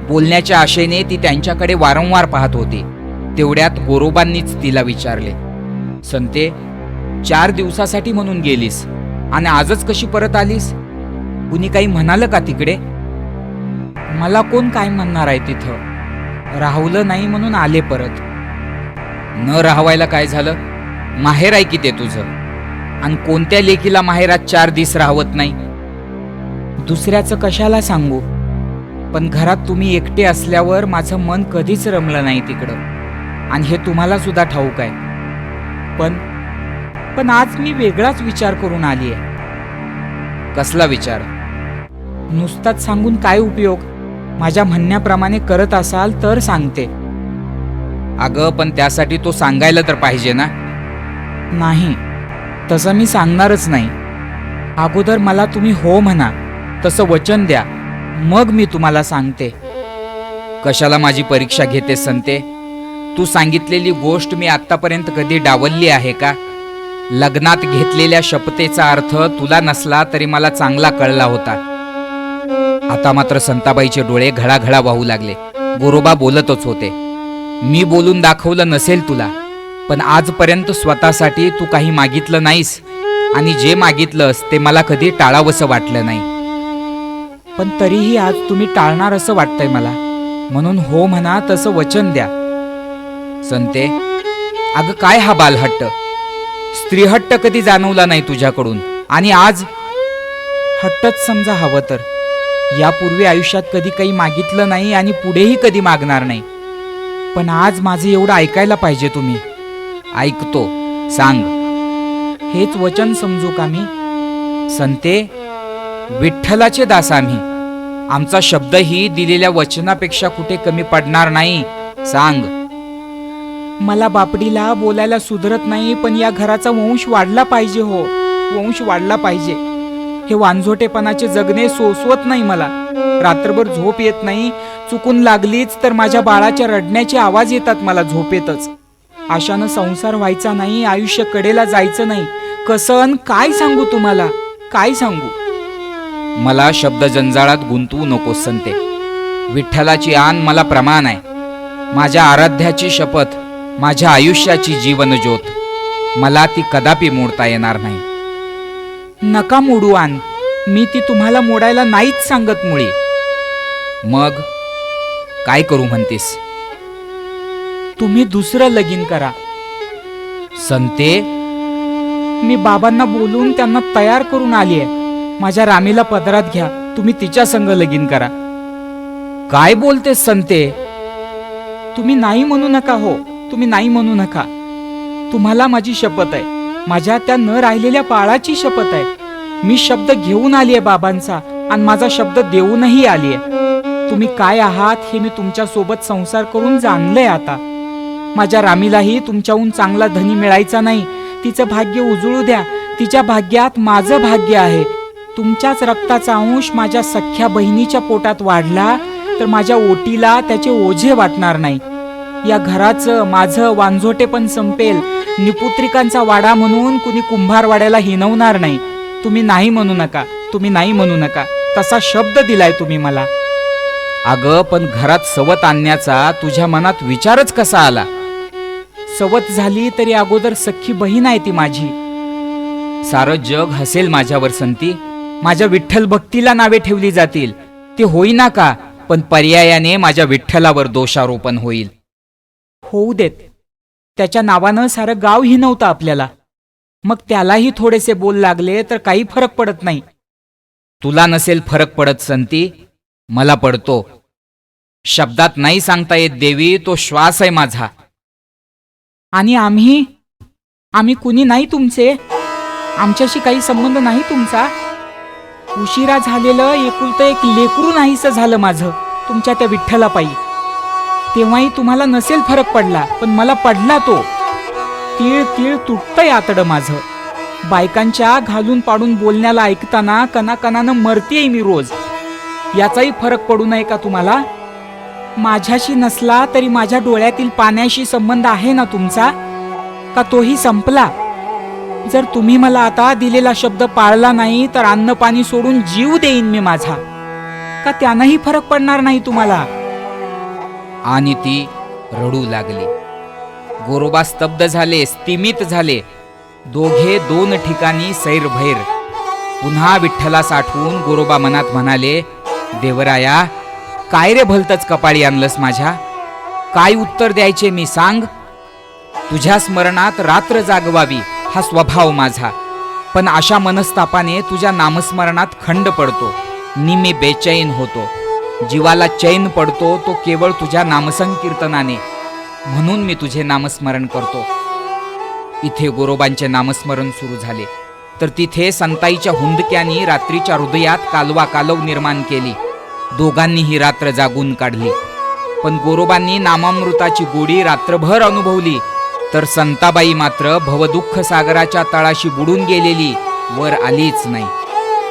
बोलण्याच्या आशेने ती त्यांच्याकडे वारंवार पाहत होती. तेवढ्यात गोरोबांनीच तिला विचारले, संते, 4 दिवसासाठी म्हणून गेलीस आणि आजच कशी परत आलीस? कुणी काही म्हणालं का तिकडे? मला कोण काय म्हणणार आहे तिथं. राहुलं नाही म्हणून आले परत. न राहावायला काय झालं? माहेर आहे की ते तुझं. आणि कोणत्या लेकीला माहेरात 4 दिवस राहवत नाही? दुसऱ्याचं कशाला सांगू, पण घरात तुम्ही एकटे असल्यावर माझं मन कधीच रमलं नाही तिकडं, आणि हे तुम्हाला सुद्धा ठाऊक आहे. पण आज मी वेगळाच विचार करून आलीये. कसला विचार? नुसताच सांगून काय उपयोग? माझ्या म्हणण्याप्रमाणे करत असाल तर सांगते. अगं, पण त्यासाठी तो सांगायला तर पाहिजे ना. नाही, तसं मी सांगणारच नाही. अगोदर मला तुम्ही हो म्हणा, तसं वचन द्या, मग मी तुम्हाला सांगते. कशाला माझी परीक्षा घेते संते? तू सांगितलेली गोष्ट मी आतापर्यंत कधी डावलली आहे का? लग्नात घेतलेल्या शपथेचा अर्थ तुला नसला तरी मला चांगला कळला होता. आता मात्र संताबाईचे डोळे घळाघळा वाहू लागले. गोरोबा बोलतच होते. मी बोलून दाखवलं नसेल तुला, पण आजपर्यंत स्वतःसाठी तू काही मागितलं नाहीस, आणि जे मागितलंस ते मला कधी टाळावंसं वाटलं नाही. पण तरीही आज तुम्ही टाळणार असं वाटतंय मला, म्हणून हो म्हणा, तसं वचन द्या. संते, अगं काय हा बालहट्ट? स्त्रीहट्ट कधी जाणवला नाही तुझ्याकडून, आणि आज हट्टच समजा हवं तर. यापूर्वी आयुष्यात कधी काही मागितलं नाही आणि पुढेही कधी मागणार नाही, पण आज माझं एवढं ऐकायला पाहिजे तुम्ही. ऐकतो, सांग. हेच वचन समजू का मी? संते, विठ्ठलाचे दास आम्ही. आमचा शब्दही दिलेल्या वचनापेक्षा कुठे कमी पडणार नाही. सांग. मला बापडीला बोलायला सुधरत नाही, पण या घराचा वंश वाढला पाहिजे. हो, वंश वाढला पाहिजे. हे वांझोटेपणाचे जगणे सोसवत नाही मला. रात्रभर झोप येत नाही. चुकून लागलीच तर माझ्या बाळाच्या रडण्याचे आवाज येतात मला झोपेतच. अशानं संसार व्हायचा नाही, आयुष्य कडेला जायचं नाही. कसं काय सांगू तुम्हाला, काय सांगू? मला शब्द जंजाळात गुंतवू नकोस संते. विठ्ठलाची आण मला प्रमाण आहे. माझ्या आराध्याची शपथ, माझ्या आयुष्याची जीवनज्योत, मला ती कदापि मोडता येणार नाही. नका मोडू आण. मी ती तुम्हाला मोडायला नाहीच सांगत मुळी. मग काय करू म्हणतेस? तुम्ही दुसरं लगीन करा. संते, मी बाबांना बोलून त्यांना तयार करून आलीये. माझ्या रामीला पदरात घ्या, तुम्ही तिच्या संग लगीन करा. काय बोलतेस संते? तुम्ही नाही म्हणू नका. हो, तुम्ही नाही म्हणू नका. तुम्हाला माझी शपथ आहे, माझ्या त्या न राहिलेल्या बाळाची शपथ आहे. मी शब्द घेऊन आलीये बाबांचा, आणि माझा शब्द देऊनही आलीये. तुम्ही काय आहात हे मी तुमच्या सोबत संसार करून जाणलंय. आता माझ्या रामीलाही तुमच्याहून चांगला धनी मिळायचा नाही. तिचं भाग्य उजळू द्या. तिच्या भाग्यात माझं भाग्य आहे. तुमच्याच रक्ताचा अंश माझ्या सख्या बहिणीच्या पोटात वाढला तर माझ्या ओटीला त्याचे ओझे वाटणार नाही. या घराचं माझं वांझोटेपण संपेल. निपुत्रिकांचा वाडा म्हणून कुणी कुंभारवाड्याला हिनवणार नाही. तुम्ही नाही म्हणू नका, तुम्ही नाही म्हणू नका. तसा शब्द दिलाय तुम्ही मला. अगं, पण घरात सवत आणण्याचा तुझ्या मनात विचारच कसा आला? सवत झाली तरी अगोदर सख्खी बहीण आहे ती माझी. सारं जग हसेल माझ्यावर संती. माझ्या विठ्ठल भक्तीला नावे ठेवली जातील. ते होईना का, पण पर्यायाने माझ्या विठ्ठलावर दोषारोपण होईल. होऊ देत. त्याच्या नावानं सारं गाव हिनवतं आपल्याला. मग त्यालाही थोडेसे बोल लागले तर काही फरक पडत नाही. तुला नसेल फरक पडत संती, मला पडतो. शब्दात नाही सांगता येत देवी, तो श्वास आहे माझा. आणि आम्ही कुणी नाही तुमचे? आमच्याशी काही संबंध नाही तुमचा? उशिरा झालेलं एकुलतं एक लेकरू नाहीसं झालं माझं तुमच्या त्या विठ्ठलापायी. तेव्हाही तुम्हाला नसेल फरक पडला, पण मला पडला तो. तीळ तीळ तुटतंय आतडं माझं. बायकांच्या घालून पाडून बोलण्याला ऐकताना कणाकणानं मरतेय मी रोज. याचाही फरक पडू नये का तुम्हाला? माझ्याशी नसला तरी माझ्या डोळ्यातील पाण्याशी संबंध आहे ना तुमचा? का तोही संपला? जर तुम्ही मला आता दिलेला शब्द पाळला नाही तर अन्न पाणी सोडून जीव देईन मी माझा. का त्यानंही फरक पडणार नाही तुम्हाला? आणि ती रडू लागली. गोरोबा स्तब्ध झाले, स्तिमित झाले. दोघे दोन ठिकाणी सैरभैर. पुन्हा विठ्ठलास आठवून गोरोबा मनात म्हणाले, देवराया, काय रे भलतच कपाळी आणलंस माझ्या? काय उत्तर द्यायचे मी सांग? तुझ्या स्मरणात रात्र जागवावी हा स्वभाव माझा, पण अशा मनस्तापाने तुझ्या नामस्मरणात खंड पडतो. मी बेचैन होतो. जीवाला चैन पडतो तो केवळ तुझ्या नामसंकीर्तनाने. म्हणून मी तुझे नामस्मरण करतो. इथे गोरोबांचे नामस्मरण सुरू झाले तर तिथे संताईच्या हुंदक्यानी रात्रीच्या हृदयात कालवा कालव निर्माण केली. दोघांनी ही रात्र जागून काढली. पण गोरोबांनी नामामृताची गोडी रात्रभर अनुभवली, तर संताबाई मात्र भवदुःख सागराच्या तळाशी बुडून गेलेली वर आलीच नाही.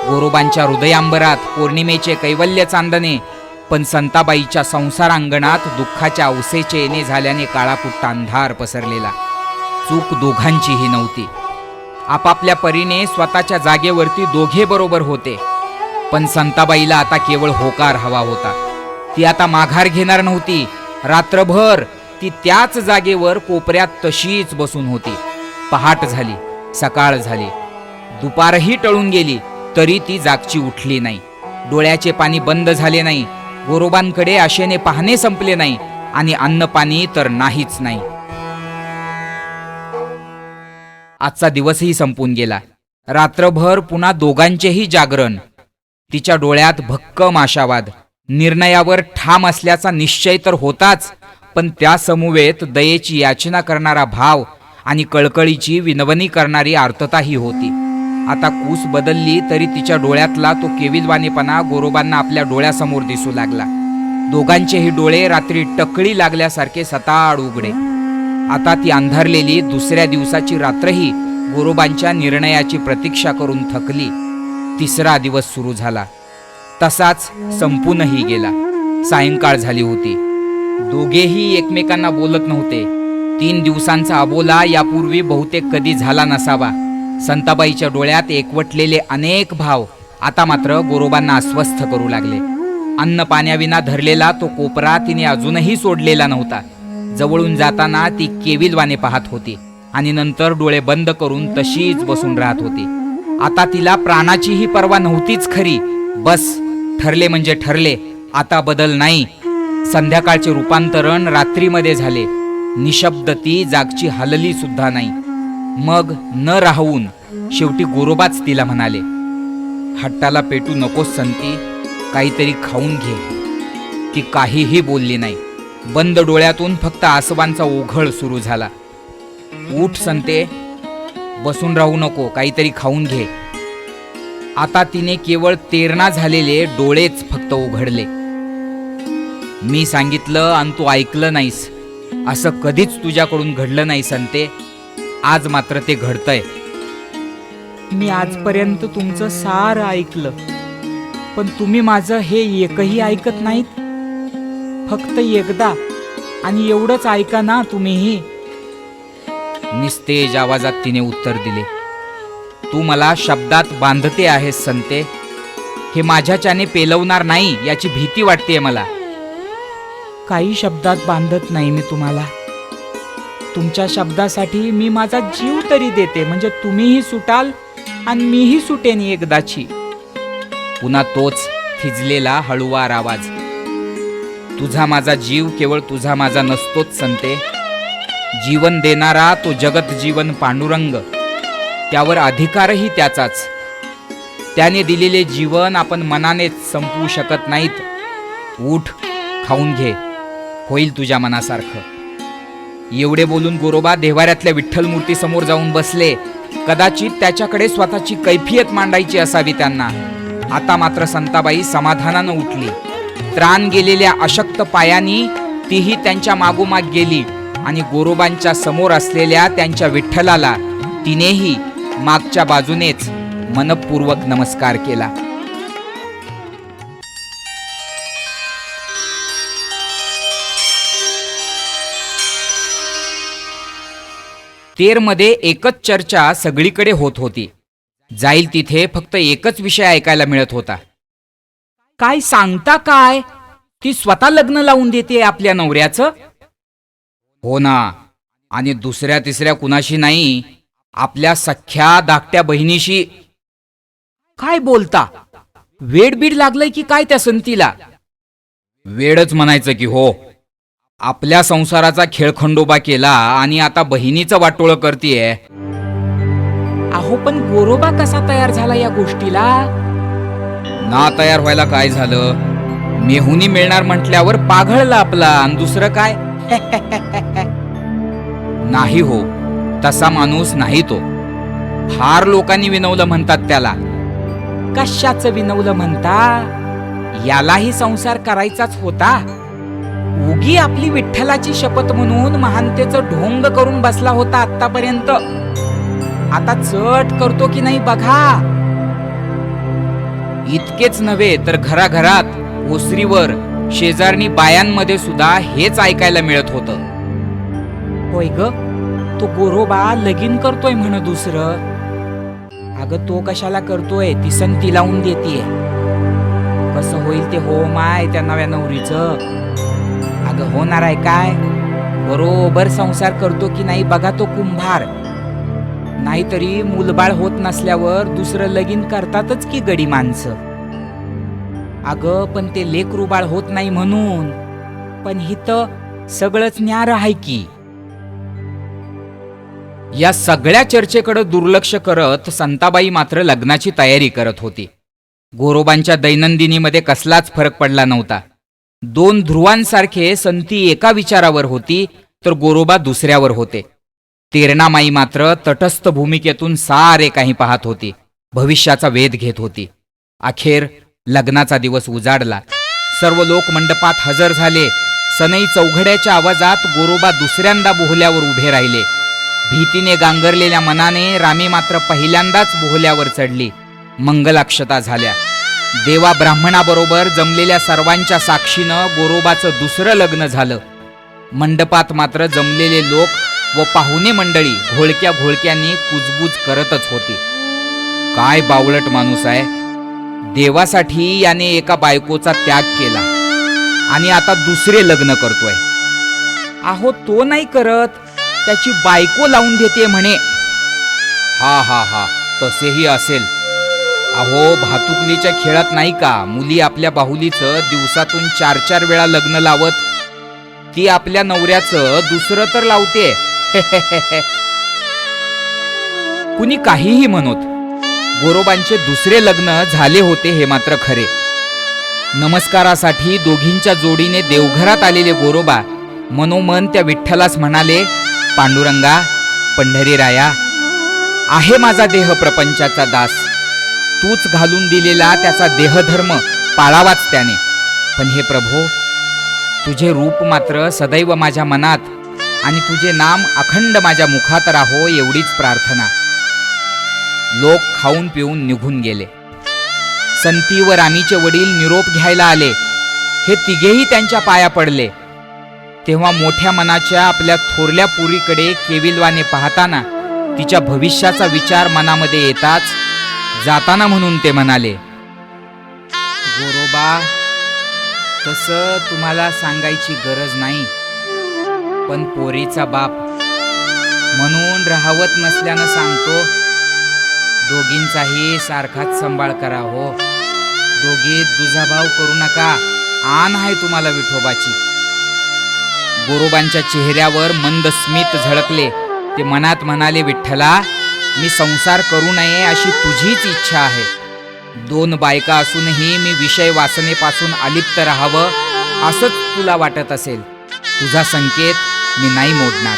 गोरोबांच्या हृदयांबरात पौर्णिमेचे कैवल्य चांदणे, पण संताबाईच्या संसारांगणात दुःखाच्या अवसेचे येणे झाल्याने काळाकुट्टा अंधार पसरलेला. चूक दोघांचीही नव्हती. आपापल्या परीने स्वतःच्या जागेवरती दोघे बरोबर होते, पण संताबाईला आता केवळ होकार हवा होता. ती आता माघार घेणार नव्हती. रात्रभर ती त्याच जागेवर कोपऱ्यात तशीच बसून होती. पहाट झाली, सकाळ झाली, दुपारही टळून गेली, तरी ती जागची उठली नाही. डोळ्याचे पाणी बंद झाले नाही. गोरोबांकडे आशेने पाहणे संपले नाही आणि अन्न पाणी तर नाहीच नाही. आजचा दिवसही संपून गेला. रात्रभर पुन्हा दोघांचेही जागरण. तिच्या डोळ्यात भक्कम आशावाद. निर्णयावर ठाम असल्याचा निश्चय तर होताच, पण त्या समवेत दयेची याचना करणारा भाव आणि कळकळीची विनवणी करणारी आर्तताही होती. आता कूस बदलली तरी तिच्या डोळ्यातला तो केविलवाणेपणा गोरोबांना आपल्या डोळ्यासमोर दिसू लागला. दोघांचेही डोळे रात्री टकळी लागल्यासारखे सताड उघडे. आता ती अंधारलेली दुसऱ्या दिवसाची रात्रही गोरोबांच्या निर्णयाची प्रतीक्षा करून थकली. तिसरा दिवस सुरू झाला. तसाच संपूनही गेला. सायंकाळ झाली होती. दोघेही एकमेकांना बोलत नव्हते. 3 दिवसांचा अबोला यापूर्वी बहुतेक कधी झाला नसावा. संताबाईच्या डोळ्यात एकवटलेले अनेक भाव आता मात्र गोरोबांना अस्वस्थ करू लागले. अन्न पाण्याविना धरलेला तो कोपरा तिने अजूनही सोडलेला नव्हता. जवळून जाताना ती केविलवाने पाहत होती आणि नंतर डोळे बंद करून तशीच बसून राहत होती. आता तिला प्राणाचीही पर्वा नव्हतीच खरी. बस, ठरले म्हणजे ठरले, आता बदल नाही. संध्याकाळचे रूपांतरण रात्रीमध्ये झाले. निशब्द ती जागची हलली सुद्धा नाही. मग न राहून शेवटी गोरोबाच तिला म्हणाले, हट्टाला पेटू नकोस संती, काहीतरी खाऊन घे. ती काहीही बोलली नाही. बंद डोळ्यातून फक्त आसवांचा ओघळ सुरू झाला. उठ संते, बसून राहू नको, काहीतरी खाऊन घे. आता तिने केवळ तेरणा झालेले डोळेच फक्त उघडले. मी सांगितलं आणि तू ऐकलं नाहीस. असं कधीच तुझ्याकडून घडलं नाही संते. आज मात्र ते घडतंय. मी आजपर्यंत तुमचं सारं ऐकलं, पण तुम्ही माझं हे एकही ऐकत नाहीत. फक्त एकदा आणि एवढंच ऐका ना तुम्हीही. निस्तेज आवाजात तिने उत्तर दिले, तू मला शब्दात बांधते आहेस संते. हे माझ्याच्याने पेलवणार नाही याची भीती वाटतेय मला. काही शब्दात बांधत नाही मी तुम्हाला. तुमच्या शब्दासाठी मी माझा जीव तरी देते, म्हणजे तुम्हीही सुटाल आणि मीही सुटेन एकदाची. पुन्हा तोच थिजलेला हळुवार आवाज. तुझा माझा जीव केवळ तुझा माझा नसतोच संते. जीवन देणारा तो जगत जीवन पांडुरंग, त्यावर अधिकारही त्याचाच. त्याने दिलेले जीवन आपण मनानेच संपवू शकत नाहीत. उठ, खाऊन घे, होईल तुझ्या मनासारखं. एवढे बोलून गोरोबा देव्हाऱ्यातल्या विठ्ठल मूर्ती समोर जाऊन बसले. कदाचित त्याच्याकडे स्वतःची कैफियत मांडायची असावी त्यांना. आता मात्र संताबाई समाधानानं उठली. त्राण गेलेल्या अशक्त पायांनी तीही त्यांच्या मागोमाग गेली आणि गोरोबांच्या समोर असलेल्या त्यांच्या विठ्ठलाला तिनेही मागच्या बाजूनेच मनपूर्वक नमस्कार केला. तेरमध्ये एकच चर्चा सगळीकडे होत होती. जाईल तिथे फक्त एकच विषय ऐकायला मिळत होता. काय सांगता काय? ती स्वतः लग्न लावून देते आपल्या नवऱ्याचं? हो ना, आणि दुसऱ्या तिसऱ्या कुणाशी नाही, आपल्या सख्या धाकट्या बहिणीशी. काय बोलता? वेडबीड लागलंय की काय त्या संतीला? वेडच म्हणायचं की हो. आपल्या संसाराचा खेळखंडोबा केला आणि आता बहिणीचं वाटोळं करतीये. अहो पण गोरोबा कसा तयार झाला या गोष्टीला? ना तयार व्हायला काय झालं? मेहुनी मिळणार म्हटल्यावर पाघळला आपला, आणि दुसरं काय? नाही हो, तसा माणूस नाही तो. फार लोकांनी विनवलं म्हणतात त्याला. कशाचं विनवलं म्हणता? यालाही संसार करायचाच होता. उगी आपली विठ्ठलाची शपथ म्हणून महानतेचं ढोंग करून बसला होता आतापर्यंत. आता चट करतो की नाही बघा. इतकेच नव्हे तर घराघरात, ओसरीवर, शेजारणी बायांमध्ये सुद्धा हेच ऐकायला मिळत होतं. होय ग, तो गोरोबा लगीन करतोय म्हण दुसरं. अगं तो कशाला करतोय? ती संती लावून देतीये. कसं होईल ते हो माय त्या नव्या नवरीचं. अगं होणार आहे काय? बरोबर संसार करतो की नाही बघा तो कुंभार. नाहीतरी मूलबाळ होत नसल्यावर दुसरं लगीन करतातच की गडी माणसं. अगं पण ते लेकरू बाळ होत नाही म्हणून. पण हिथं सगळंच न्यार आहे की. या सगळ्या चर्चेकडे दुर्लक्ष करत संताबाई मात्र लग्नाची तयारी करत होती. गोरोबांच्या दैनंदिनीमध्ये कसलाच फरक पडला नव्हता. दोन ध्रुवांसारखे संती एका विचारावर होती तर गोरोबा दुसऱ्यावर होते. तेरणामाई मात्र तटस्थ भूमिकेतून सारे काही पाहत होती, भविष्याचा वेध घेत होती. अखेर लग्नाचा दिवस उजाडला. सर्व लोक मंडपात हजर झाले. सनई चौघड्याच्या आवाजात गोरोबा दुसऱ्यांदा बोहल्यावर उभे राहिले. भीतीने गांगरलेल्या मनाने रामी मात्र पहिल्यांदाच बोहल्यावर चढली. मंगलाक्षता झाल्या. देवा ब्राह्मणाबरोबर जमलेल्या सर्वांच्या साक्षीनं गोरोबाचं दुसरं लग्न झालं. मंडपात मात्र जमलेले लोक व पाहुणे मंडळी घोळक्या घोळक्यांनी कुजबूज करतच होती. काय बावळट माणूस आहे. देवासाठी याने एका बायकोचा त्याग केला आणि आता दुसरे लग्न करतोय. अहो तो नाही करत, त्याची बायको लावून देते म्हणे. हा हा हा, तसेही असेल. अहो भातुकलीच्या खेळात नाही का मुली आपल्या बाहुलीचं दिवसातून 4-4 वेळा लग्न लावत, ती आपल्या नवऱ्याचं दुसरं तर लावते. कुणी काहीही म्हणत, गोरोबांचे दुसरे लग्न झाले होते हे मात्र खरे. नमस्कारासाठी दोघींच्या जोडीने देवघरात आलेले गोरोबा मनोमन त्या विठ्ठलास म्हणाले, पांडुरंगा, पंढरीराया, आहे माझा देह प्रपंचाचा दास. तूच घालून दिलेला त्याचा देहधर्म पाळावाच त्याने. पण हे प्रभो, तुझे रूप मात्र सदैव माझ्या मनात आणि तुझे नाम अखंड माझ्या मुखात राहो एवढीच प्रार्थना. लोक खाऊन पिऊन निघून गेले. संती व रामीचे वडील निरोप घ्यायला आले. हे तिघेही त्यांच्या पाया पडले. तेव्हा मोठ्या मनाच्या आपल्या थोरल्या पुरीकडे केविलवाने पाहताना तिच्या भविष्याचा विचार मनामध्ये येताच जाताना म्हणून ते म्हणाले, गोरोबा, तसं तुम्हाला सांगायची गरज नाही, पण पोरीचा बाप म्हणून राहवत नसल्यानं सांगतो, दोघींचाही सारखाच सांभाळ करा हो. दोघीत दुजाभाव करू नका. आण आहे तुम्हाला विठोबाची. गोरोबांच्या चेहऱ्यावर मंद स्मित झळकले. ते मनात म्हणाले, विठ्ठला, मी संसार करू नये अशी तुझीच इच्छा आहे. 2 बायका असूनही मी विषय वासनेपासून अलिप्त राहावं असंच तुला वाटत असेल. तुझा संकेत मी नाही मोडणार.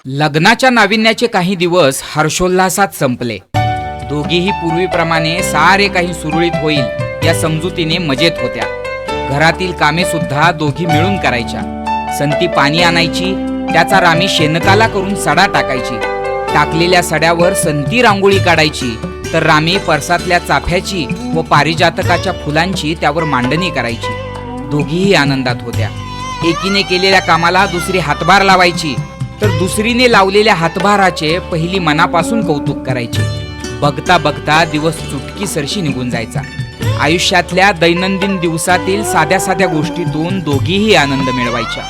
लग्नाच्या नाविन्याचे काही दिवस हर्षोल्हासात संपले. दोघीही पूर्वीप्रमाणे सारे काही सुरळीत होईल या समजुतीने मजेत होत्या. घरातील कामे सुद्धा दोघी मिळून करायच्या. संती पाणी आणायची, त्याचा रामी शेणकाला करून सडा टाकायची. टाकलेल्या सड्यावर संती रांगोळी काढायची, तर रामी परसातल्या चाफ्याची व पारिजातकाच्या फुलांची त्यावर मांडणी करायची. दोघीही आनंदात होत्या. एकीने केलेल्या कामाला दुसरी हातभार लावायची, तर दुसरीने लावलेल्या हातभाराचे पहिली मनापासून कौतुक करायचे. बघता बघता दिवस चुटकीसरशी निघून जायचा. आयुष्यातल्या दैनंदिन दिवसातील साध्या साध्या गोष्टीतून दोघीही आनंद मिळवायच्या.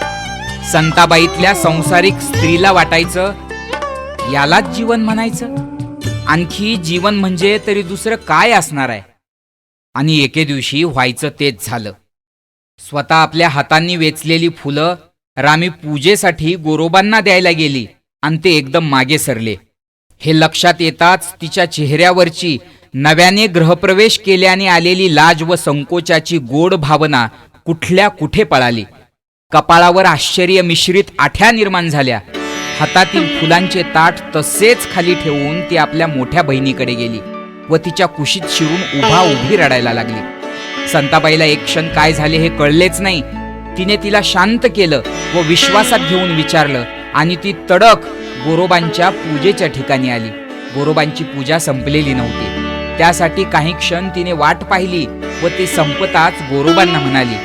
संताबाईतल्या संसारिक स्त्रीला वाटायचं, यालाच जीवन म्हणायचं. आणखी जीवन म्हणजे तरी दुसरं काय असणार आहे. आणि एके दिवशी व्हायचं तेच झालं. स्वतः आपल्या हातांनी वेचलेली फुलं रामी पूजेसाठी गोरोबांना द्यायला गेली आणि ते एकदम मागे सरले. हे लक्षात येताच तिच्या चेहऱ्यावरची नव्याने ग्रहप्रवेश केल्याने आलेली लाज व संकोचाची गोड भावना कुठल्या कुठे पळाली. कपाळावर आश्चर्य मिश्रित आठ्या निर्माण झाल्या. हातातील फुलांचे ताट तसेच खाली ठेवून ती आपल्या मोठ्या बहिणीकडे गेली व तिच्या कुशीत शिरून उभी रडायला लागली. संताबाईला एक क्षण काय झाले हे कळलेच नाही. तिने तिला शांत केलं व विश्वासात घेऊन विचारलं आणि ती तडक गोरोबांच्या पूजेच्या ठिकाणी आली. गोरोबांची पूजा संपलेली नव्हती. त्यासाठी काही क्षण तिने वाट पाहिली व ती संपताच गोरोबांना म्हणाली,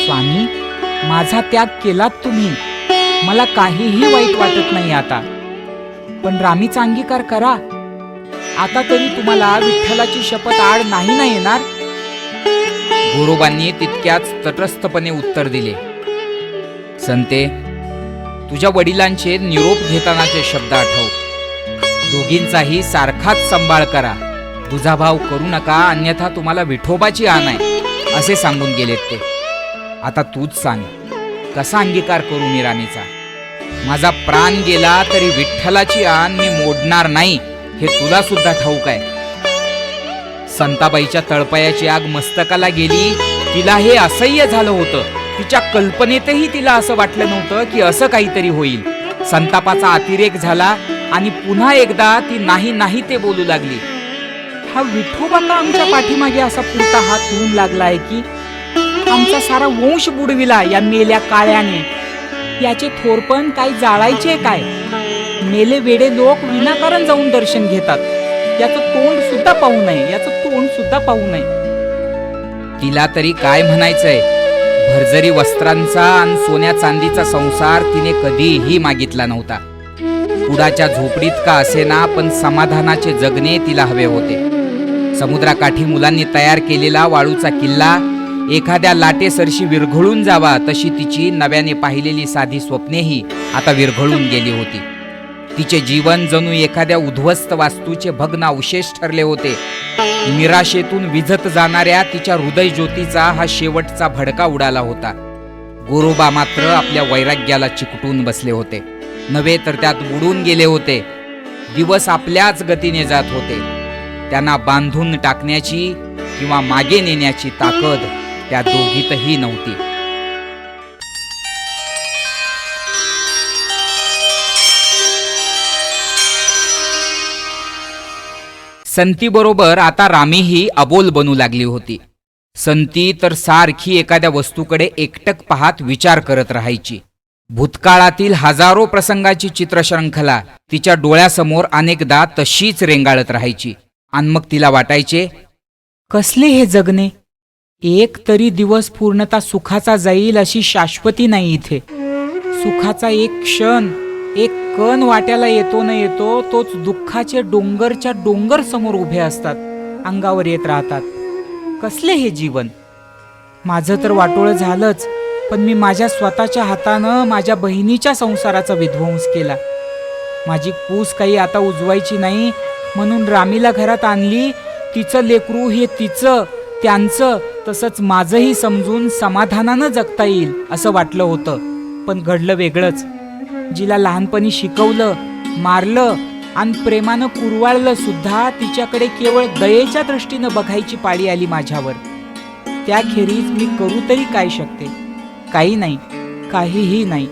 स्वामी, माझा त्याग केलात तुम्ही. मला काहीही वाईट वाटत नाही आता. पण रामीचा अंगीकार करा. आता तरी तुम्हाला विठ्ठलाची शपथ आड नाही ना येणार. गोरोबांनी तितक्याच तटस्थपणे उत्तर दिले, संते, तुझ्या वडिलांचे निरोप घेतानाचे शब्द आठव. दोघींचाही सारखाच सांभाळ करा. दुजाभाव करू नका, अन्यथा तुम्हाला विठोबाची आण आहे असे सांगून गेलेत ते. आता तूच सांग, कसा अंगीकार करू मी रामीचा. माझा प्राण गेला तरी विठ्ठलाची आण मी मोडणार नाही हे तुला सुद्धा ठाऊक आहे. संताबाईच्या तळपायाची आग मस्तकाला गेली. तिला हे असह्य झालं होतं. तिच्या कल्पनेतही तिला असं वाटलं नव्हतं की असं काहीतरी होईल. संतापाचा अतिरेक झाला आणि पुन्हा एकदा ती नाही नाही ते बोलू लागली. हा विठोबा का आमच्या पाठीमागे असा पुरता हात होऊन लागलाय की आमचा सारा वंश बुडविला या मेल्या काळ्याने. याचे थोरपण काय जाळायचे काय. मेले वेडे लोक विनाकारण जाऊन दर्शन घेतात. याचं तोंड सुद्धा पाहू नये, याचं तोंड सुद्धा पाहू नये. तिला तरी काय म्हणायचंय. भरजरी वस्त्रांचा आणि सोन्या चांदीचा संसार तिने कधीही मागितला नव्हता. कुडाच्या झोपडीत का असेना, पण समाधानाचे जगणे तिला हवे होते. समुद्राकाठी मुलांनी तयार केलेला वाळूचा किल्ला एखाद्या लाटेसरशी विरघळून जावा तशी तिची नव्याने पाहिलेली साधी स्वप्नेही आता विरघळून गेली होती. तिचे जीवन जणू एखाद्या उद्ध्वस्त वास्तूचे भग्न अवशेष ठरले होते. निराशेतून विझत जाणाऱ्या तिच्या हृदय ज्योतीचा हा शेवटचा भडका उडाला होता. गोरोबा मात्र आपल्या वैराग्याला चिकटून बसले होते. नव्हे तर त्यात बुडून गेले होते. दिवस आपल्याच गतीने जात होते. त्यांना बांधून टाकण्याची किंवा मागे नेण्याची ताकद त्या दोघीतही नव्हती. संतीबरोबर आता रामीही अबोल बनू लागली होती. संती तर सारखी एखाद्या वस्तूकडे एकटक पाहत विचार करत राहायची. भूतकाळातील हजारो प्रसंगाची चित्रशृंखला तिच्या डोळ्यासमोर अनेकदा तशीच रेंगाळत राहायची. आणि मग तिला वाटायचे, कसले हे जगणे. एक तरी दिवस पूर्णता सुखाचा जाईल अशी शाश्वती नाही इथे. सुखाचा एक क्षण, एक कण वाट्याला येतो न येतो तोच दुःखाचे डोंगरच्या डोंगर समोर उभे असतात, अंगावर येत राहतात. कसले हे जीवन? माझं तर वाटोळं झालंच, पण मी माझ्या स्वतःच्या हातानं माझ्या बहिणीच्या संसाराचा विध्वंस केला. माझी पूस काही आता उजवायची नाही म्हणून रामीला घरात आणली. तिचं लेकरू हे तिचं, त्यांचं, तसंच माझंही समजून समाधानानं जगता येईल असं वाटलं होतं. पण घडलं वेगळंच. जिला लहानपणी शिकवलं, मारलं आणि प्रेमानं कुरवाळलं सुद्धा, तिच्याकडे केवळ दयेच्या दृष्टीनं बघायची पाळी आली माझ्यावर. त्याखेरीज मी करू तरी काय शकते? काही नाही, काहीही नाही.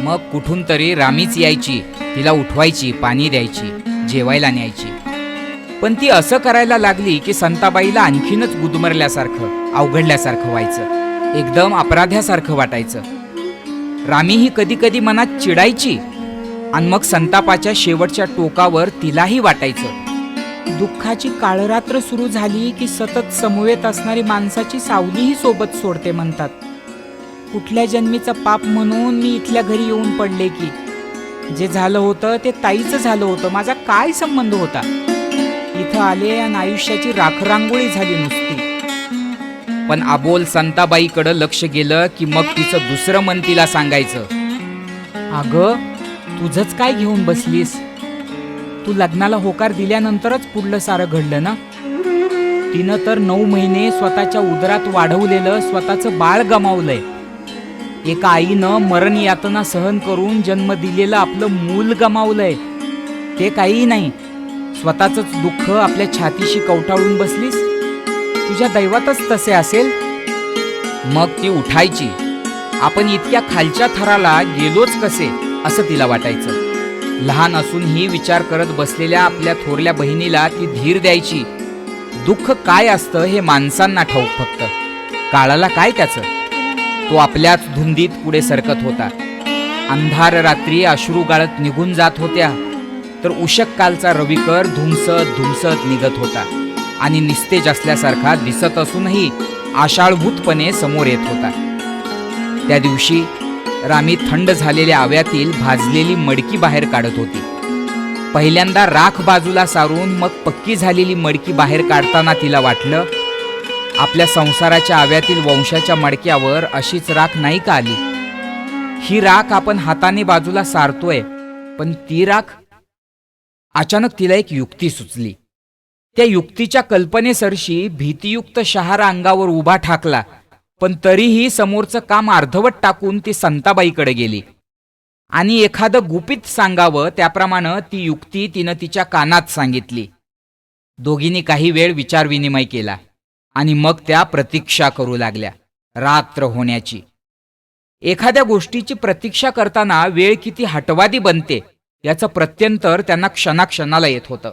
मग कुठून तरी रामीच यायची, तिला उठवायची, पाणी द्यायची, जेवायला न्यायची. पण ती असं करायला लागली की संताबाईला आणखीनच गुदमरल्यासारखं, अवघडल्यासारखं व्हायचं. एकदम अपराध्यासारखं वाटायचं. रामी ही कधी कधी मनात चिडायची आणि मग संतापाच्या शेवटच्या टोकावर तिलाही वाटायचं. दुःखाची काळरात्र सुरू झाली की सतत समवेत असणारी माणसाची सावलीही सोबत सोडते म्हणतात. कुठल्या जन्मीचं पाप म्हणून मी इथल्या घरी येऊन पडले की? जे झालं होतं ते ताईचं झालं होतं, माझा काय संबंध होता? इथं आले आणि आयुष्याची राखरांगोळी झाली नुसती. पण अबोल संताबाईकडं लक्ष गेलं की मग तिचं दुसरं मन तिला सांगायचं, अगं, तुझंच काय घेऊन बसलीस? तू लग्नाला होकार दिल्यानंतरच पुढलं सारं घडलं ना? तिनं तर 9 महिने स्वतःच्या उदरात वाढवलेलं स्वतःचं बाळ गमावलंय. एका आईनं मरण यातना सहन करून जन्म दिलेलं आपलं मूल गमावलंय. ते काही नाही, स्वतःचंच दुःख आपल्या छातीशी कवटाळून बसलीस. तुझ्या दैवातच तसे असेल. मग ती उठायची. आपण इतक्या खालच्या थराला गेलोच कसे असं तिला वाटायचं. लहान असूनही विचार करत बसलेल्या आपल्या थोरल्या बहिणीला ती धीर द्यायची. दुःख काय असतं हे माणसांना ठाऊक फक्त, काळाला काय त्याचं. तो आपल्याच धुंदीत पुढे सरकत होता. अंधार रात्री अश्रू गाळत निघून जात होत्या, तर उशक कालचा रविकर धुमसत धुमसत निघत होता आणि निस्तेज असल्यासारखा दिसत असूनही आशाळभूतपणे समोर येत होता. त्या दिवशी रामी थंड झालेल्या आव्यातील भाजलेली मडकी बाहेर काढत होती. पहिल्यांदा राख बाजूला सारून मग पक्की झालेली मडकी बाहेर काढताना तिला वाटलं, आपल्या संसाराच्या आव्यातील वंशाच्या मडक्यावर अशीच राख नाही का आली? ही राख आपण हाताने बाजूला सारतोय, पण ती राख. अचानक तिला एक युक्ती सुचली. त्या युक्तीच्या कल्पनेसरशी भीतियुक्त शहारा अंगावर उभा ठाकला, पण तरीही समोरचं काम अर्धवट टाकून ती संताबाईकडे गेली आणि एखादं गुपित सांगावं त्याप्रमाणे ती युक्ती तिनं तिच्या कानात सांगितली. दोघींनी काही वेळ विचारविनिमय केला आणि मग त्या प्रतीक्षा करू लागल्या, रात्र होण्याची. एखाद्या गोष्टीची प्रतीक्षा करताना वेळ किती हटवादी बनते याचं प्रत्यंतर त्यांना क्षणाक्षणाला येत होतं.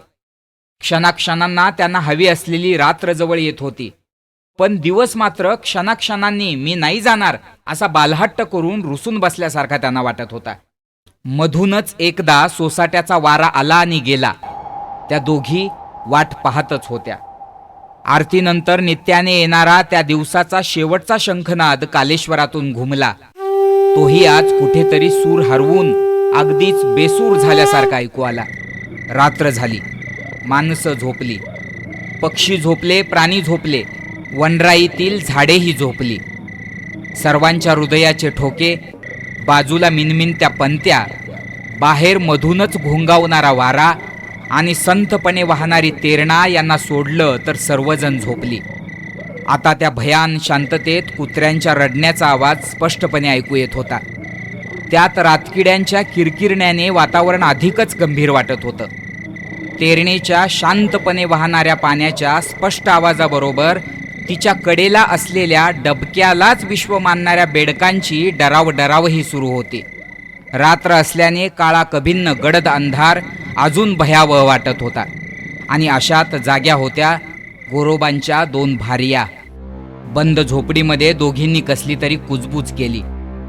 क्षणाक्षणांना त्यांना हवी असलेली रात्र जवळ येत होती, पण दिवस मात्र क्षणाक्षणांनी मी नाही जाणार असा बालहट्ट करून रुसून बसल्यासारखा त्यांना वाटत होता. मधूनच एकदा सोसाट्याचा वारा आला आणि गेला. त्या दोघी वाट पाहतच होत्या. आरतीनंतर नित्याने येणारा त्या दिवसाचा शेवटचा शंखनाद कालेश्वरातून घुमला. तोही आज कुठेतरी सूर हरवून अगदीच बेसूर झाल्यासारखा ऐकू आला. रात्र झाली. माणसं झोपली, पक्षी झोपले, प्राणी झोपले, वनराईतील झाडेही झोपली. सर्वांच्या हृदयाचे ठोके, बाजूला मिनमिनत्या पंत्या, बाहेर मधूनच घोंगावणारा वारा आणि संथपणे वाहणारी तेरणा यांना सोडलं तर सर्वजण झोपली. आता त्या भयान शांततेत कुत्र्यांच्या रडण्याचा आवाज स्पष्टपणे ऐकू येत होता. त्यात रातकिड्यांच्या किरकिरण्याने वातावरण अधिकच गंभीर वाटत होतं. तेरणेच्या शांतपणे वाहणाऱ्या पाण्याच्या स्पष्ट आवाजाबरोबर तिच्या कडेला असलेल्या डबक्यालाच विश्व मानणाऱ्या बेडकांची डरावही सुरू होती. रात्र असल्याने काळा कभिन्न गडद अंधार अजून भयावह वाटत होता आणि अशात जाग्या होत्या गोरोबांच्या 2 भार्या. बंद झोपडीमध्ये दोघींनी कसली तरी कुजबूज केली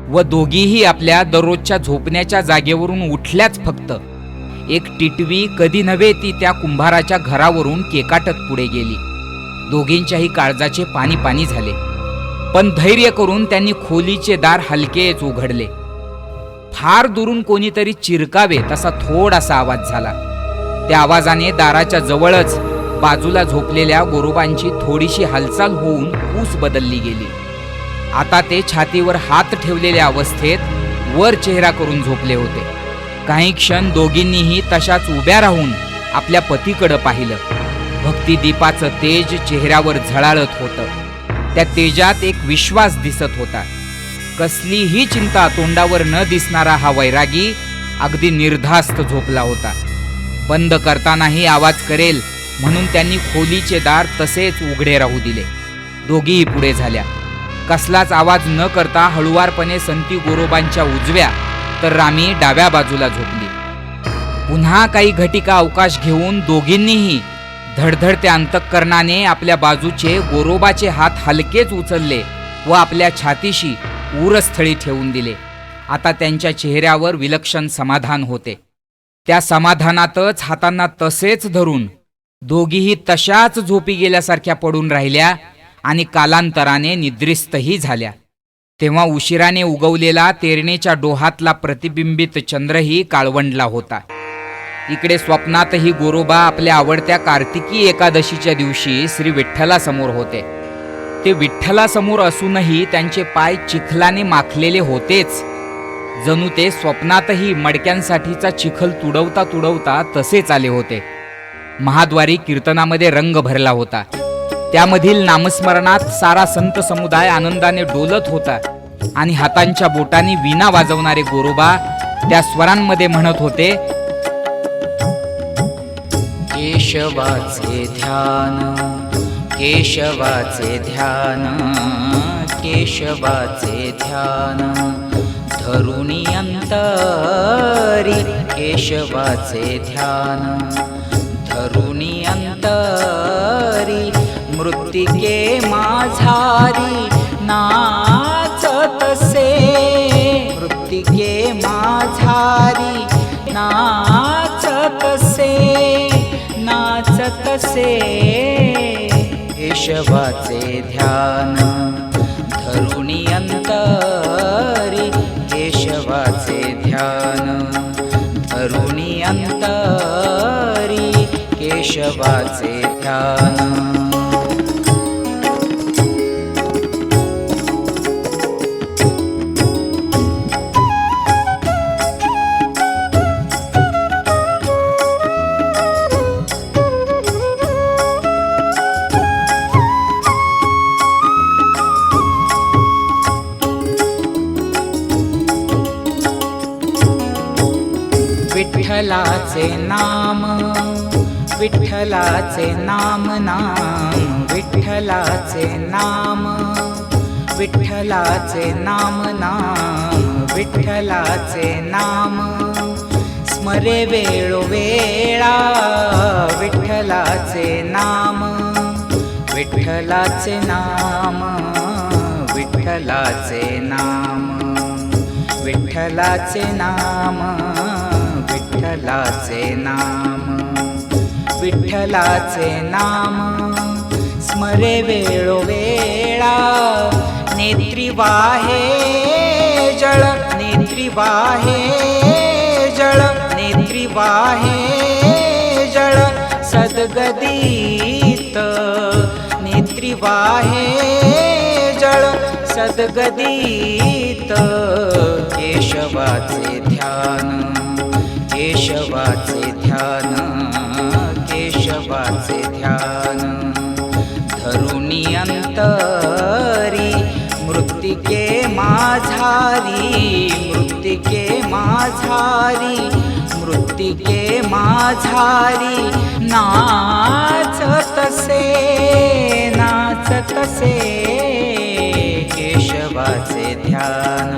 व दोघीही आपल्या दररोजच्या झोपण्याच्या जागेवरून उठल्याच. फक्त एक टिटवी कधी नव्हे ती त्या कुंभाराच्या घरावरून केकाटत पुढे गेली. दोघींच्याही काळजाचे पाणी पाणी झाले, पण धैर्य करून त्यांनी खोलीचे दार हलकेच उघडले. फार दुरून कोणीतरी चिरकावे तसा थोडासा आवाज झाला. त्या आवाजाने दाराच्या जवळच बाजूला झोपलेल्या गोरोबांची थोडीशी हालचाल होऊन कूस बदलली गेली. आता ते छातीवर हात ठेवलेल्या अवस्थेत वर चेहरा करून झोपले होते. काही क्षण दोघींनीही तशाच उभ्या राहून आपल्या पतीकडं पाहिलं. भक्तिदीपाचं तेज चेहऱ्यावर झळाळत होतं. त्या तेजात एक विश्वास दिसत होता. कसलीही चिंता तोंडावर न दिसणारा हा वैरागी अगदी निर्धास्त झोपला होता. बंद करतानाही आवाज करेल म्हणून त्यांनी खोलीचे दार तसेच उघडे राहू दिले. दोघीही पुढे झाल्या. कसलाच आवाज न करता हळुवारपणे संती गोरोबांच्या उजव्या तर रामी डाव्या बाजूला झोपली. पुन्हा काही घटिका अवकाश घेऊन दोघींनीही धडधडत्या अंतःकरणाने आपल्या बाजूचे गोरोबाचे हात हलकेच उचलले व आपल्या छातीशी उरस्थळी ठेवून दिले. आता त्यांच्या चेहऱ्यावर विलक्षण समाधान होते. त्या समाधानातच हातांना तसेच धरून दोघीही तशाच झोपी गेल्यासारख्या पडून राहिल्या आणि कालांतराने निद्रिस्तही झाल्या. तेव्हा उशिराने उगवलेला तेरणीच्या डोहातला प्रतिबिंबित चंद्रही काळवंडला होता. इकडे स्वप्नातही गोरोबा आपल्या आवडत्या कार्तिकी एकादशीच्या दिवशी श्री विठ्ठलासमोर होते. ते विठ्ठलासमोर असूनही त्यांचे पाय चिखलाने माखलेले होतेच. जणू ते स्वप्नातही मडक्यांसाठीचा चिखल तुडवता तुडवता तसेच आले होते. महाद्वारी कीर्तनामध्ये रंग भरला होता. त्यामधील नामस्मरणात सारा संत समुदाय आनंदाने डोलत होता आणि हातांच्या बोटांनी वीणा वाजवणारे गोरोबा त्या स्वरांमध्ये म्हणत होते, केशवाचे ध्यान, केशवाचे ध्यान, केशवाचे ध्यान, धरुणी अंतरी केशवाचे ध्यान, धरुणी अंतरी मृत्तिके माझारी नाचतसे, मृत्तिके माझारी नाचतसे, नाचतसे. केशवाचे ध्यान, धरुणी अंतरी केशवाचे ध्यान, धरुणी अंतरी केशवाचे ध्यान. विठ्ठलाचे नाम, विठ्ठलाचे नाम नाम, विठ्ठलाचे नाम, विठ्ठलाचे नाम नाम, विठ्ठलाचे नाम स्मरे वेळोवेळा, विठ्ठलाचे नाम, विठ्ठलाचे नाम, विठ्ठलाचे नाम, विठ्ठलाचे नाम, विठ्ठलाचे नाम, विठ्ठलाचे नाम स्मरे वेळोवेळा. नेत्री वाहे जळ, नेत्री वाहे जळ, नेत्री वाहे जळ सद्गदित, नेत्री वाहे जळ सद्गदित. केशवाचे ध्यान, केशवाचे ध्यान, केशवाचे ध्यान, धरुणी अंतरी मृत्तिके माझारी, मृत्तिके माझारी, मृत्तिके माझारी नाचतसे, नाचतसे. केशवाचे ध्यान,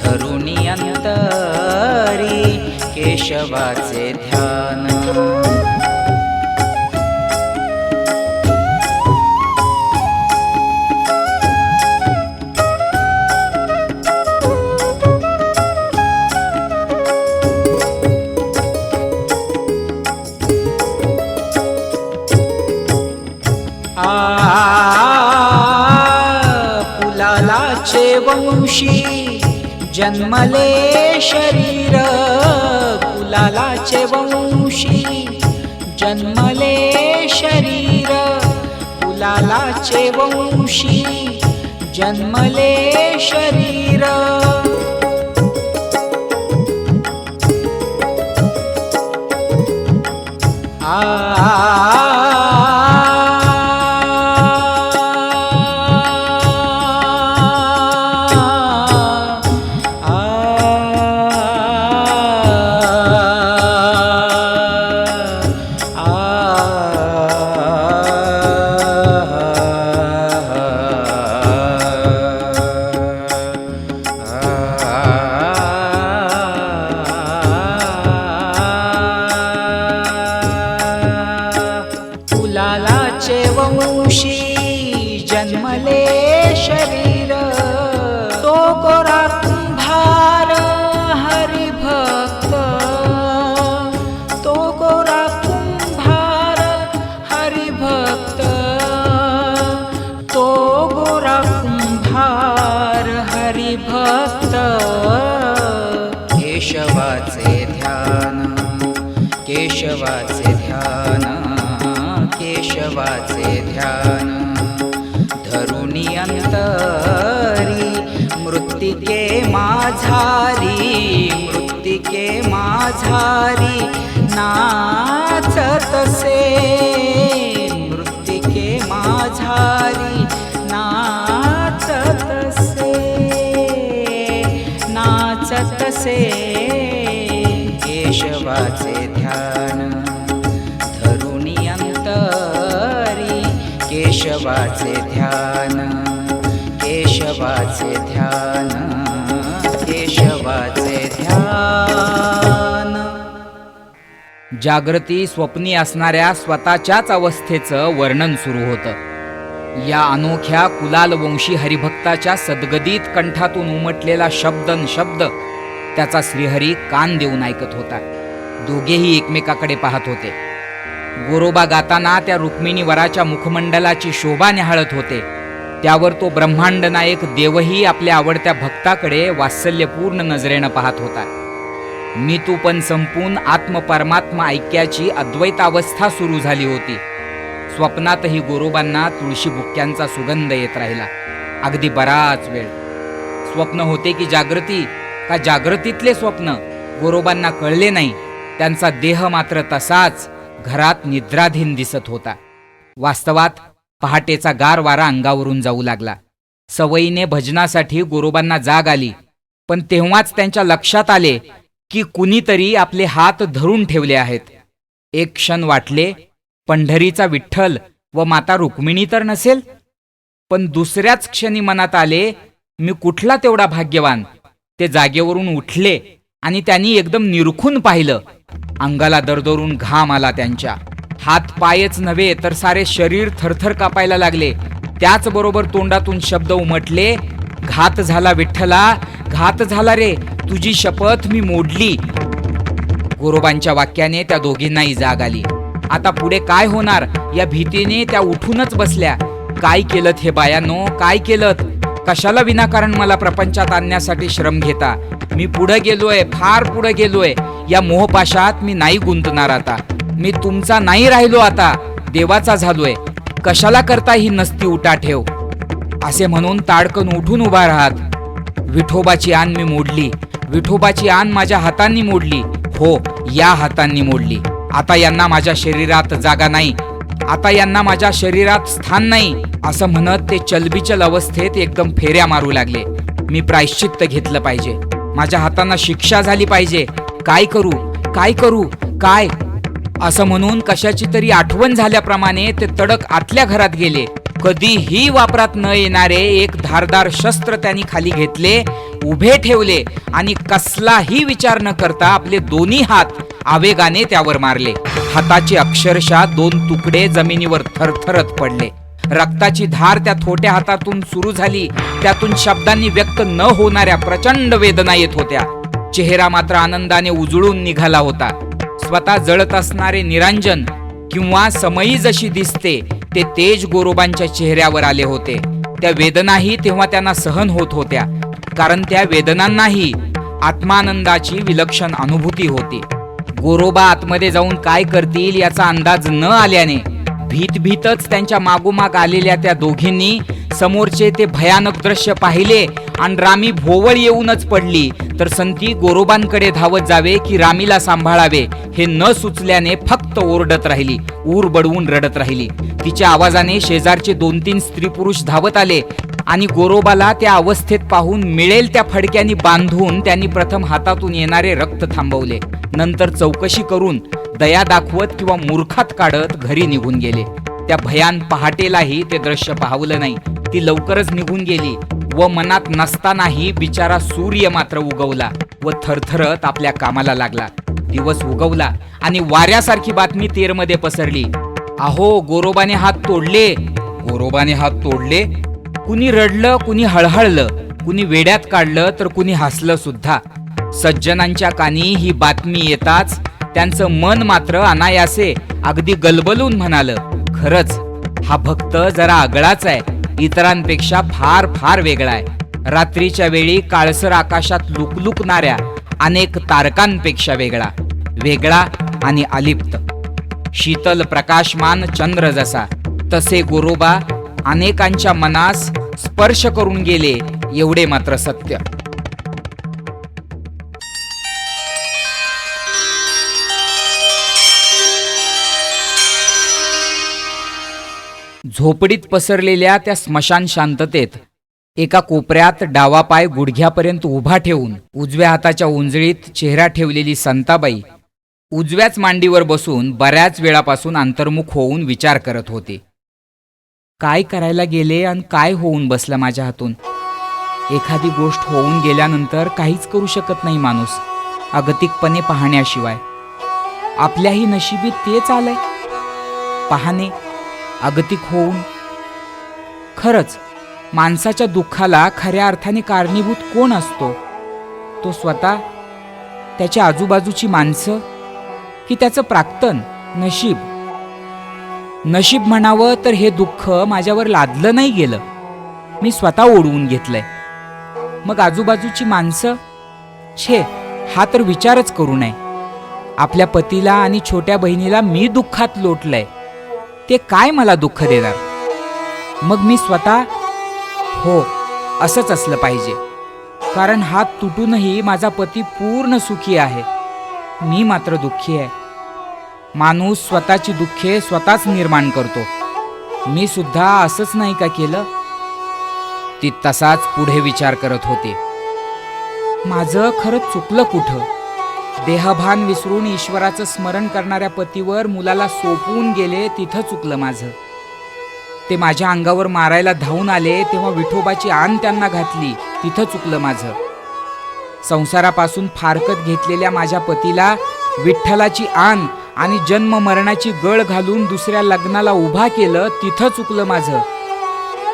धरुणी अंतरी केशवाचे ध्यान. पुलालाचे वंशी जन्मले शरीर कुलालाचे वंशी, जन्मले शरीर कुलालाचे वंशी, जन्मले शरीर. कुलालाचे वंशी, जन्मले शरीर. तो गोरा कुंभार हरिभक्त, तो गोरा कुंभार हरिभक्त, तो गोरा कुंभार हरिभक्त. केशवाचे ध्यान, केशवाचे ध्यान, केशवाचे ध्यान. धरुणी अंतरी मृत्तिके माझारी, मृत्तिके माझारी नाचतसे, मृत्तिके माझारी नाचतसे, नाचतसे. केशवाचे ध्यान, धरुणी अंतरी केशवाचे ध्यान, केशवाचे ध्यान, केशवाचे ध्यान. जागृती स्वप्नी असणाऱ्या स्वतःच्याच अवस्थेचं वर्णन सुरू होतं. या अनोख्या कुलाल वंशी हरिभक्ताच्या सद्गदित कंठातून उमटलेला शब्द त्याचा श्रीहरी कान देऊन ऐकत होता. दोघेही एकमेकाकडे पाहत होते. गोरोबा गाताना त्या रुक्मिणी वराच्या मुखमंडलाची शोभा न्याहाळत होते. त्यावर तो ब्रह्मांड नायक देवही आपल्या आवडत्या भक्ताकडे वात्सल्यपूर्ण नजरेनं पाहत होता. मी तू पण संपून आत्मपरमात्मा ऐक्याची अद्वैतावस्था सुरू झाली होती. स्वप्नातही गोरोबांना तुळशी बुक्क्यांचा सुगंध येत राहिला अगदी बराच वेळ. स्वप्न होते की जागृती, का जागृतीतले स्वप्न गोरोबांना कळले नाही. त्यांचा देह मात्र तसाच घरात निद्राधीन दिसत होता. वास्तवात पहाटेचा गार वारा अंगावरून जाऊ लागला. सवयीने भजनासाठी गोरोबांना जाग आली, पण तेव्हाच त्यांच्या लक्षात आले की कुणीतरी आपले हात धरून ठेवले आहेत. एक क्षण वाटले पंढरीचा विठ्ठल व माता रुक्मिणी तर नसेल, पण दुसऱ्याच क्षणी मनात आले मी कुठला तेवढा भाग्यवान. ते जागेवरून उठले आणि त्यांनी एकदम निरखून पाहिलं. अंगाला दरदरून घाम आला त्यांच्या. हात पायच नव्हे तर सारे शरीर थरथर कापायला लागले. त्याचबरोबर तोंडातून शब्द उमटले, घात झाला विठ्ठला, घात झाला रे, तुझी शपथ मी मोडली. गोरोबांच्या वाक्याने त्या दोघींनाही जाग आली. आता पुढे काय होणार या भीतीने त्या उठूनच बसल्या. काय केलत हे बायानो, काय केलत? कशाला विनाकारण मला प्रपंचात आणण्यासाठी श्रम घेता? मी पुढे गेलोय, फार पुढे गेलोय. या मोहपाशात मी नाही गुंतणार आता. मी तुमचा नाही राहिलो, आता देवाचा झालोय. कशाला करता ही नसती उठाठेव? असे म्हणून ताडकन उठून उभा राहत. विठोबाची आण मी मोडली, विठोबाची आण माझ्या हातांनी मोडली. हो, या हातांनी मोडली. आता यांना माझ्या शरीरात जागा नाही, आता यांना माझ्या शरीरात स्थान नाही, असं म्हणत ते चलबिचल अवस्थेत एकदम फेऱ्या मारू लागले. मी प्रायश्चित्त घेतलं पाहिजे, माझ्या हातांना शिक्षा झाली पाहिजे. काय करू, काय करू, काय? असं म्हणून कशाची तरी आठवण झाल्याप्रमाणे ते तडक आतल्या घरात गेले. कधीही वापरात न येणारे एक धारदार शस्त्र त्यांनी खाली घेतले, उभे ठेवले आणि कसलाही विचार न करता आपले दोन्ही हात आवेगाने त्यावर मारले. हाताचे अक्षरशः 2 तुकडे जमिनीवर थरथरत पडले. रक्ताची धार त्या थोट्या हातातून सुरू झाली. त्यातून शब्दांनी व्यक्त न होणाऱ्या प्रचंड वेदना येत होत्या. चेहरा मात्र आनंदाने उजळून निघाला होता. स्वतः जळत असणारे निरांजन किंवा समयी जशी दिसते ते तेज गोरोबांच्या चेहऱ्यावर आले होते. त्या वेदनाही तेव्हा त्यांना सहन होत होत्या. कारण त्या वेदनांनाही आत्मानंदाची विलक्षण अनुभूती होते. गोरोबा आतमध्ये जाऊन काय करतील याचा अंदाज न आल्याने भीतच त्यांच्या मागोमाग आलेल्या त्या दोघींनी समोरचे ते भयानक दृश्य पाहिले आणि रामी भोवळ येऊनच पडली. तर संती गोरोबांकडे धावत जावे की रामीला सांभाळावे हे न सुचल्याने फक्त ओरडत राहिली, ऊर बडवून रडत राहिली. तिच्या आवाजाने शेजारचे 2-3 स्त्री पुरुष धावत आले आणि गोरोबाला त्या अवस्थेत पाहून मिळेल त्या फडक्यानी बांधून त्यांनी प्रथम हातातून येणारे रक्त थांबवले. नंतर चौकशी करून दया दाखवत किंवा मूर्खात काढत घरी निघून गेले. त्या भयान पहाटेलाही ते दृश्य पाहवलं नाही. ती लवकरच निघून गेली व मनात नसतानाही बिचारा सूर्य मात्र उगवला व थरथरत आपल्या कामाला लागला. दिवस उगवला आणि वाऱ्यासारखी बातमी तेरमध्ये पसरली. अहो, गोरोबाने हात तोडले, गोरोबाने हात तोडले. कुणी रडलं, कुणी हळहळलं, कुणी वेड्यात काढलं तर कुणी हसलं सुद्धा. सज्जनांच्या कानी ही बातमी येताच त्यांचं मन मात्र अनायासे अगदी गलबलून म्हणालं, खरंच हा भक्त जरा आगळाच आहे, इतरांपेक्षा फार फार वेगळा आहे. रात्रीच्या वेळी काळसर आकाशात लुकलुकणाऱ्या अनेक तारकांपेक्षा वेगळा, वेगळा आणि अलिप्त. शीतल प्रकाशमान चंद्र जसा तसे गोरोबा अनेकांच्या मनास स्पर्श करून गेले, एवढे मात्र सत्य. झोपडीत पसरलेल्या त्या स्मशान शांततेत एका कोपऱ्यात डावा पाय गुडघ्यापर्यंत उभा ठेवून उजव्या हाताच्या उंजळीत चेहरा ठेवलेली संताबाई उजव्याच मांडीवर बसून बऱ्याच वेळापासून अंतर्मुख होऊन विचार करत होते. काय करायला गेले आणि काय होऊन बसलं माझ्या हातून. एखादी गोष्ट होऊन गेल्यानंतर काहीच करू शकत नाही माणूस अगतिकपणे पाहण्याशिवाय. आपल्याही नशिबी तेच आलंय, पाहणे अगतिक होऊन. खरंच माणसाच्या दुःखाला खऱ्या अर्थाने कारणीभूत कोण असतो? तो स्वतः, त्याच्या आजूबाजूची माणसं, की त्याचं प्राक्तन नशीब? नशीब म्हणावं तर हे दुःख माझ्यावर लादलं नाही गेलं, मी स्वतः ओढवून घेतलंय. मग आजूबाजूची माणसं? छे, हा तर विचारच करू नये. आपल्या पतीला आणि छोट्या बहिणीला मी दुःखात लोटलंय, ते काय मला दुःख देणार? मग मी स्वतः? हो, असंच असलं पाहिजे. कारण हात तुटूनही माझा पती पूर्ण सुखी आहे, मी मात्र दुःखी आहे. माणूस स्वतःची दुःखे स्वतःच निर्माण करतो. मी सुद्धा असंच नाही का केलं? ती तसाच पुढे विचार करत होते. माझं खरंच चुकलं कुठं? देहभान विसरून ईश्वराचं स्मरण करणाऱ्या पतीवर मुलाला सोपवून गेले, तिथं चुकलं माझं. ते माझ्या अंगावर मारायला धावून आले तेव्हा विठोबाची आण त्यांना घातली, तिथं चुकलं माझं. संसारापासून फारकत घेतलेल्या माझ्या पतीला विठ्ठलाची आण आणि जन्म मरणाची गळ घालून दुसऱ्या लग्नाला उभा केलं, तिथं चुकलं माझं.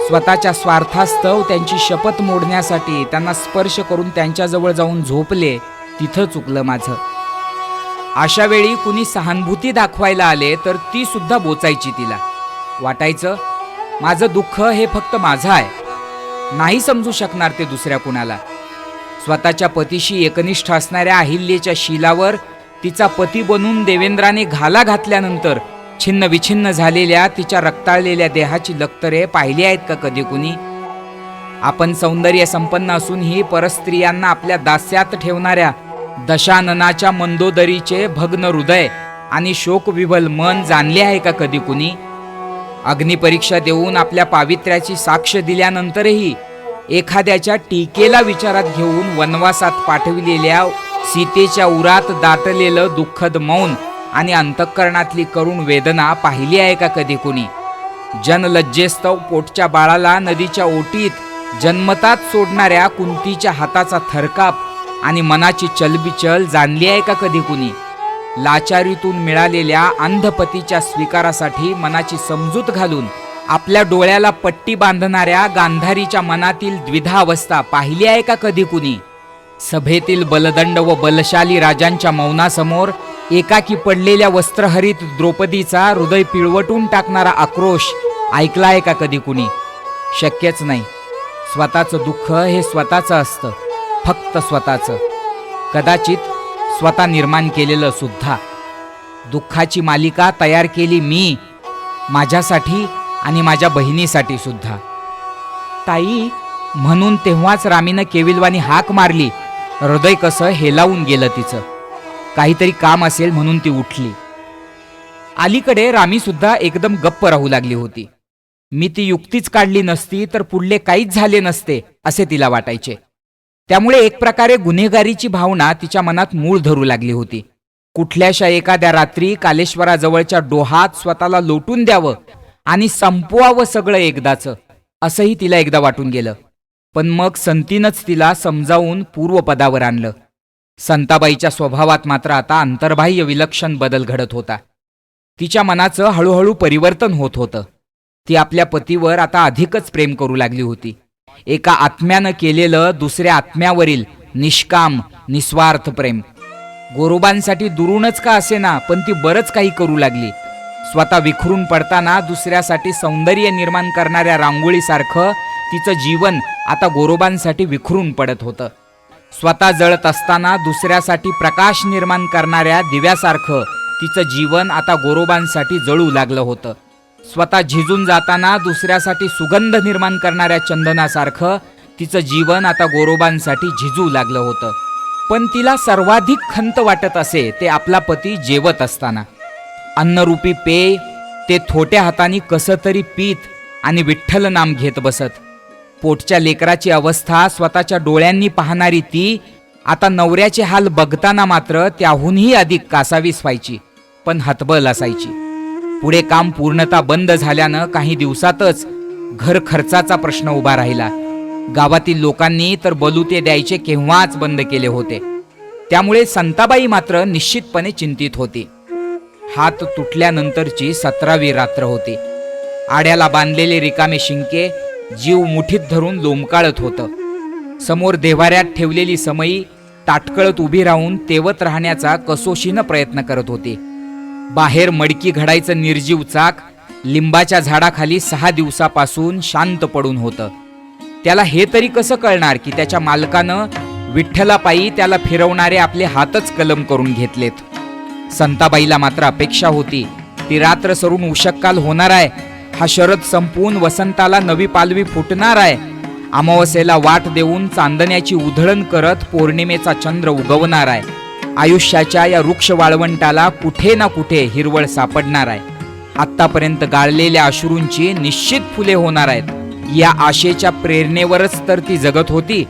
स्वतःच्या स्वार्थास्तव त्यांची शपथ मोडण्यासाठी त्यांना स्पर्श करून त्यांच्याजवळ जाऊन झोपले, तिथं चुकलं माझं. अशा वेळी कुणी सहानुभूती दाखवायला आले तर ती सुद्धा बोचायची तिला. वाटायचं माझं दुःख हे फक्त माझं आहे, नाही समजू शकणार ते दुसऱ्या कुणाला. स्वतःच्या पतीशी एकनिष्ठ असणाऱ्या अहिल्याच्या शीलावर तिचा पती बनून देवेंद्राने घाला घातल्यानंतर छिन्न विछिन्न झालेल्या तिच्या रक्ताळलेल्या देहाची लक्तरे पाहिली आहेत का कधी कुणी? आपण सौंदर्य संपन्न असूनही परस्त्रियांना आपल्या दास्यात ठेवणाऱ्या दशाननाच्या मंदोदरीचे भग्न हृदय आणि शोकविभल मन जाणले आहे का कधी कुणी? अग्निपरीक्षा देऊन आपल्या पावित्र्याची साक्ष दिल्यानंतरही एखाद्याच्या टीकेला विचारात घेऊन वनवासात पाठविलेल्या सीतेच्या उरात दाटलेलं दुःखद मौन आणि अंतःकरणातली करुण वेदना पाहिली आहे का कधी कुणी? जनलज्जेस्तव पोटच्या बाळाला नदीच्या ओटीत जन्मतात सोडणाऱ्या कुंतीच्या हाताचा थरकाप आणि मनाची चलबिचल जाणली आहे का कधी कुणी? लाचारीतून मिळालेल्या अंधपतीच्या स्वीकारासाठी मनाची समजूत घालून आपल्या डोळ्याला पट्टी बांधणाऱ्या गांधारीच्या मनातील द्विधा अवस्था पाहिली आहे का कधी कुणी? सभेतील बलदंड व बलशाली राजांच्या मौनासमोर एकाकी पडलेल्या वस्त्रहरित द्रौपदीचा हृदय पिळवटून टाकणारा आक्रोश ऐकला आहे का कधी कुणी? शक्यच नाही. स्वतःचं दुःख हे स्वतःचं असतं, फक्त स्वतःचं, कदाचित स्वतः निर्माण केलेलं सुद्धा. दुःखाची मालिका तयार केली मी, माझ्यासाठी आणि माझ्या बहिणीसाठी सुद्धा. ताई, म्हणून तेव्हाच रामीनं केविलवाणी हाक मारली. हृदय कसं हेलावून गेलं तिचं. काहीतरी काम असेल म्हणून ती उठली. अलीकडे रामी सुद्धा एकदम गप्प राहू लागली होती. मी ती युक्तीच काढली नसती तर पुढले काहीच झाले नसते असे तिला वाटायचे. त्यामुळे एक प्रकारे गुन्हेगारीची भावना तिच्या मनात मूळ धरू लागली होती. कुठल्याशा एखाद्या रात्री कालेश्वराजवळच्या डोहात स्वतःला लोटून द्यावं आणि संपवावं सगळं एकदाचं, असंही तिला एकदा वाटून गेलं. पण मग संतीनंच तिला समजावून पूर्वपदावर आणलं. संताबाईच्या स्वभावात मात्र आता अंतर्बाह्य विलक्षण बदल घडत होता. तिच्या मनाचं हळूहळू परिवर्तन होत होतं. ती आपल्या पतीवर आता अधिकच प्रेम करू लागली होती. एका आत्म्यानं केलेलं दुसऱ्या आत्म्यावरील निष्काम निस्वार्थ प्रेम. गोरोबांसाठी दुरूनच का असेना, पण ती बरंच काही करू लागली. स्वतः विखरून पडताना दुसऱ्यासाठी सौंदर्य निर्माण करणाऱ्या रांगोळीसारखं तिचं जीवन आता गोरोबांसाठी विखरून पडत होतं. स्वतः जळत असताना दुसऱ्यासाठी प्रकाश निर्माण करणाऱ्या दिव्यासारखं तिचं जीवन आता गोरोबांसाठी जळू लागलं होतं. स्वतः झिजून जाताना दुसऱ्यासाठी सुगंध निर्माण करणाऱ्या चंदनासारखं तिचं जीवन आता गोरोबांसाठी झिजू लागलं होतं. पण तिला सर्वाधिक खंत वाटत असे ते आपला पती जेवत असताना. अन्नरूपी पेय ते थोट्या हाताने कसं तरी पीत आणि विठ्ठल नाम घेत बसत. पोटच्या लेकराची अवस्था स्वतःच्या डोळ्यांनी पाहणारी ती आता नवऱ्याचे हाल बघताना मात्र त्याहूनही अधिक कासावीस व्हायची, पण हतबल असायची. पुढे काम पूर्णतः बंद झाल्यानं काही दिवसातच घर खर्चाचा प्रश्न उभा राहिला. गावातील लोकांनी तर बलुते द्यायचे केव्हाच बंद केले होते. त्यामुळे संताबाई मात्र निश्चितपणे चिंतित होती. हात तुटल्यानंतरची 17वी रात्र होती. आड्याला बांधलेले रिकामे शिंके जीव मुठीत धरून लोंबकाळत होतं. समोर देव्हाऱ्यात ठेवलेली समई ताटकळत उभी राहून तेवत राहण्याचा कसोशीनं प्रयत्न करत होती. बाहेर मडकी घडायचं निर्जीव चाक लिंबाच्या झाडाखाली 6 दिवसापासून शांत पडून होतं. त्याला हे तरी कसं कळणार की त्याच्या मालकानं विठ्ठलापायी त्याला फिरवणारे आपले हातच कलम करून घेतलेत. संताबाईला मात्र अपेक्षा होती ती रात्र सरून उषक्काल होणार आहे. हा शरद संपून वसंताला नवी पालवी फुटणार आहे. अमावस्येला वाट देऊन चांदण्याची उधळण करत पौर्णिमेचा चंद्र उगवणार आहे. आयुष्याच्या या वृक्ष वाळवंटाला कुठे ना कुठे हिरवळ सापडणार आहे. आत्तापर्यंत गाळलेल्या अश्रूंची निश्चित फुले होणार आहेत. या आशेच्या प्रेरणेवरच तर ती जगत होती.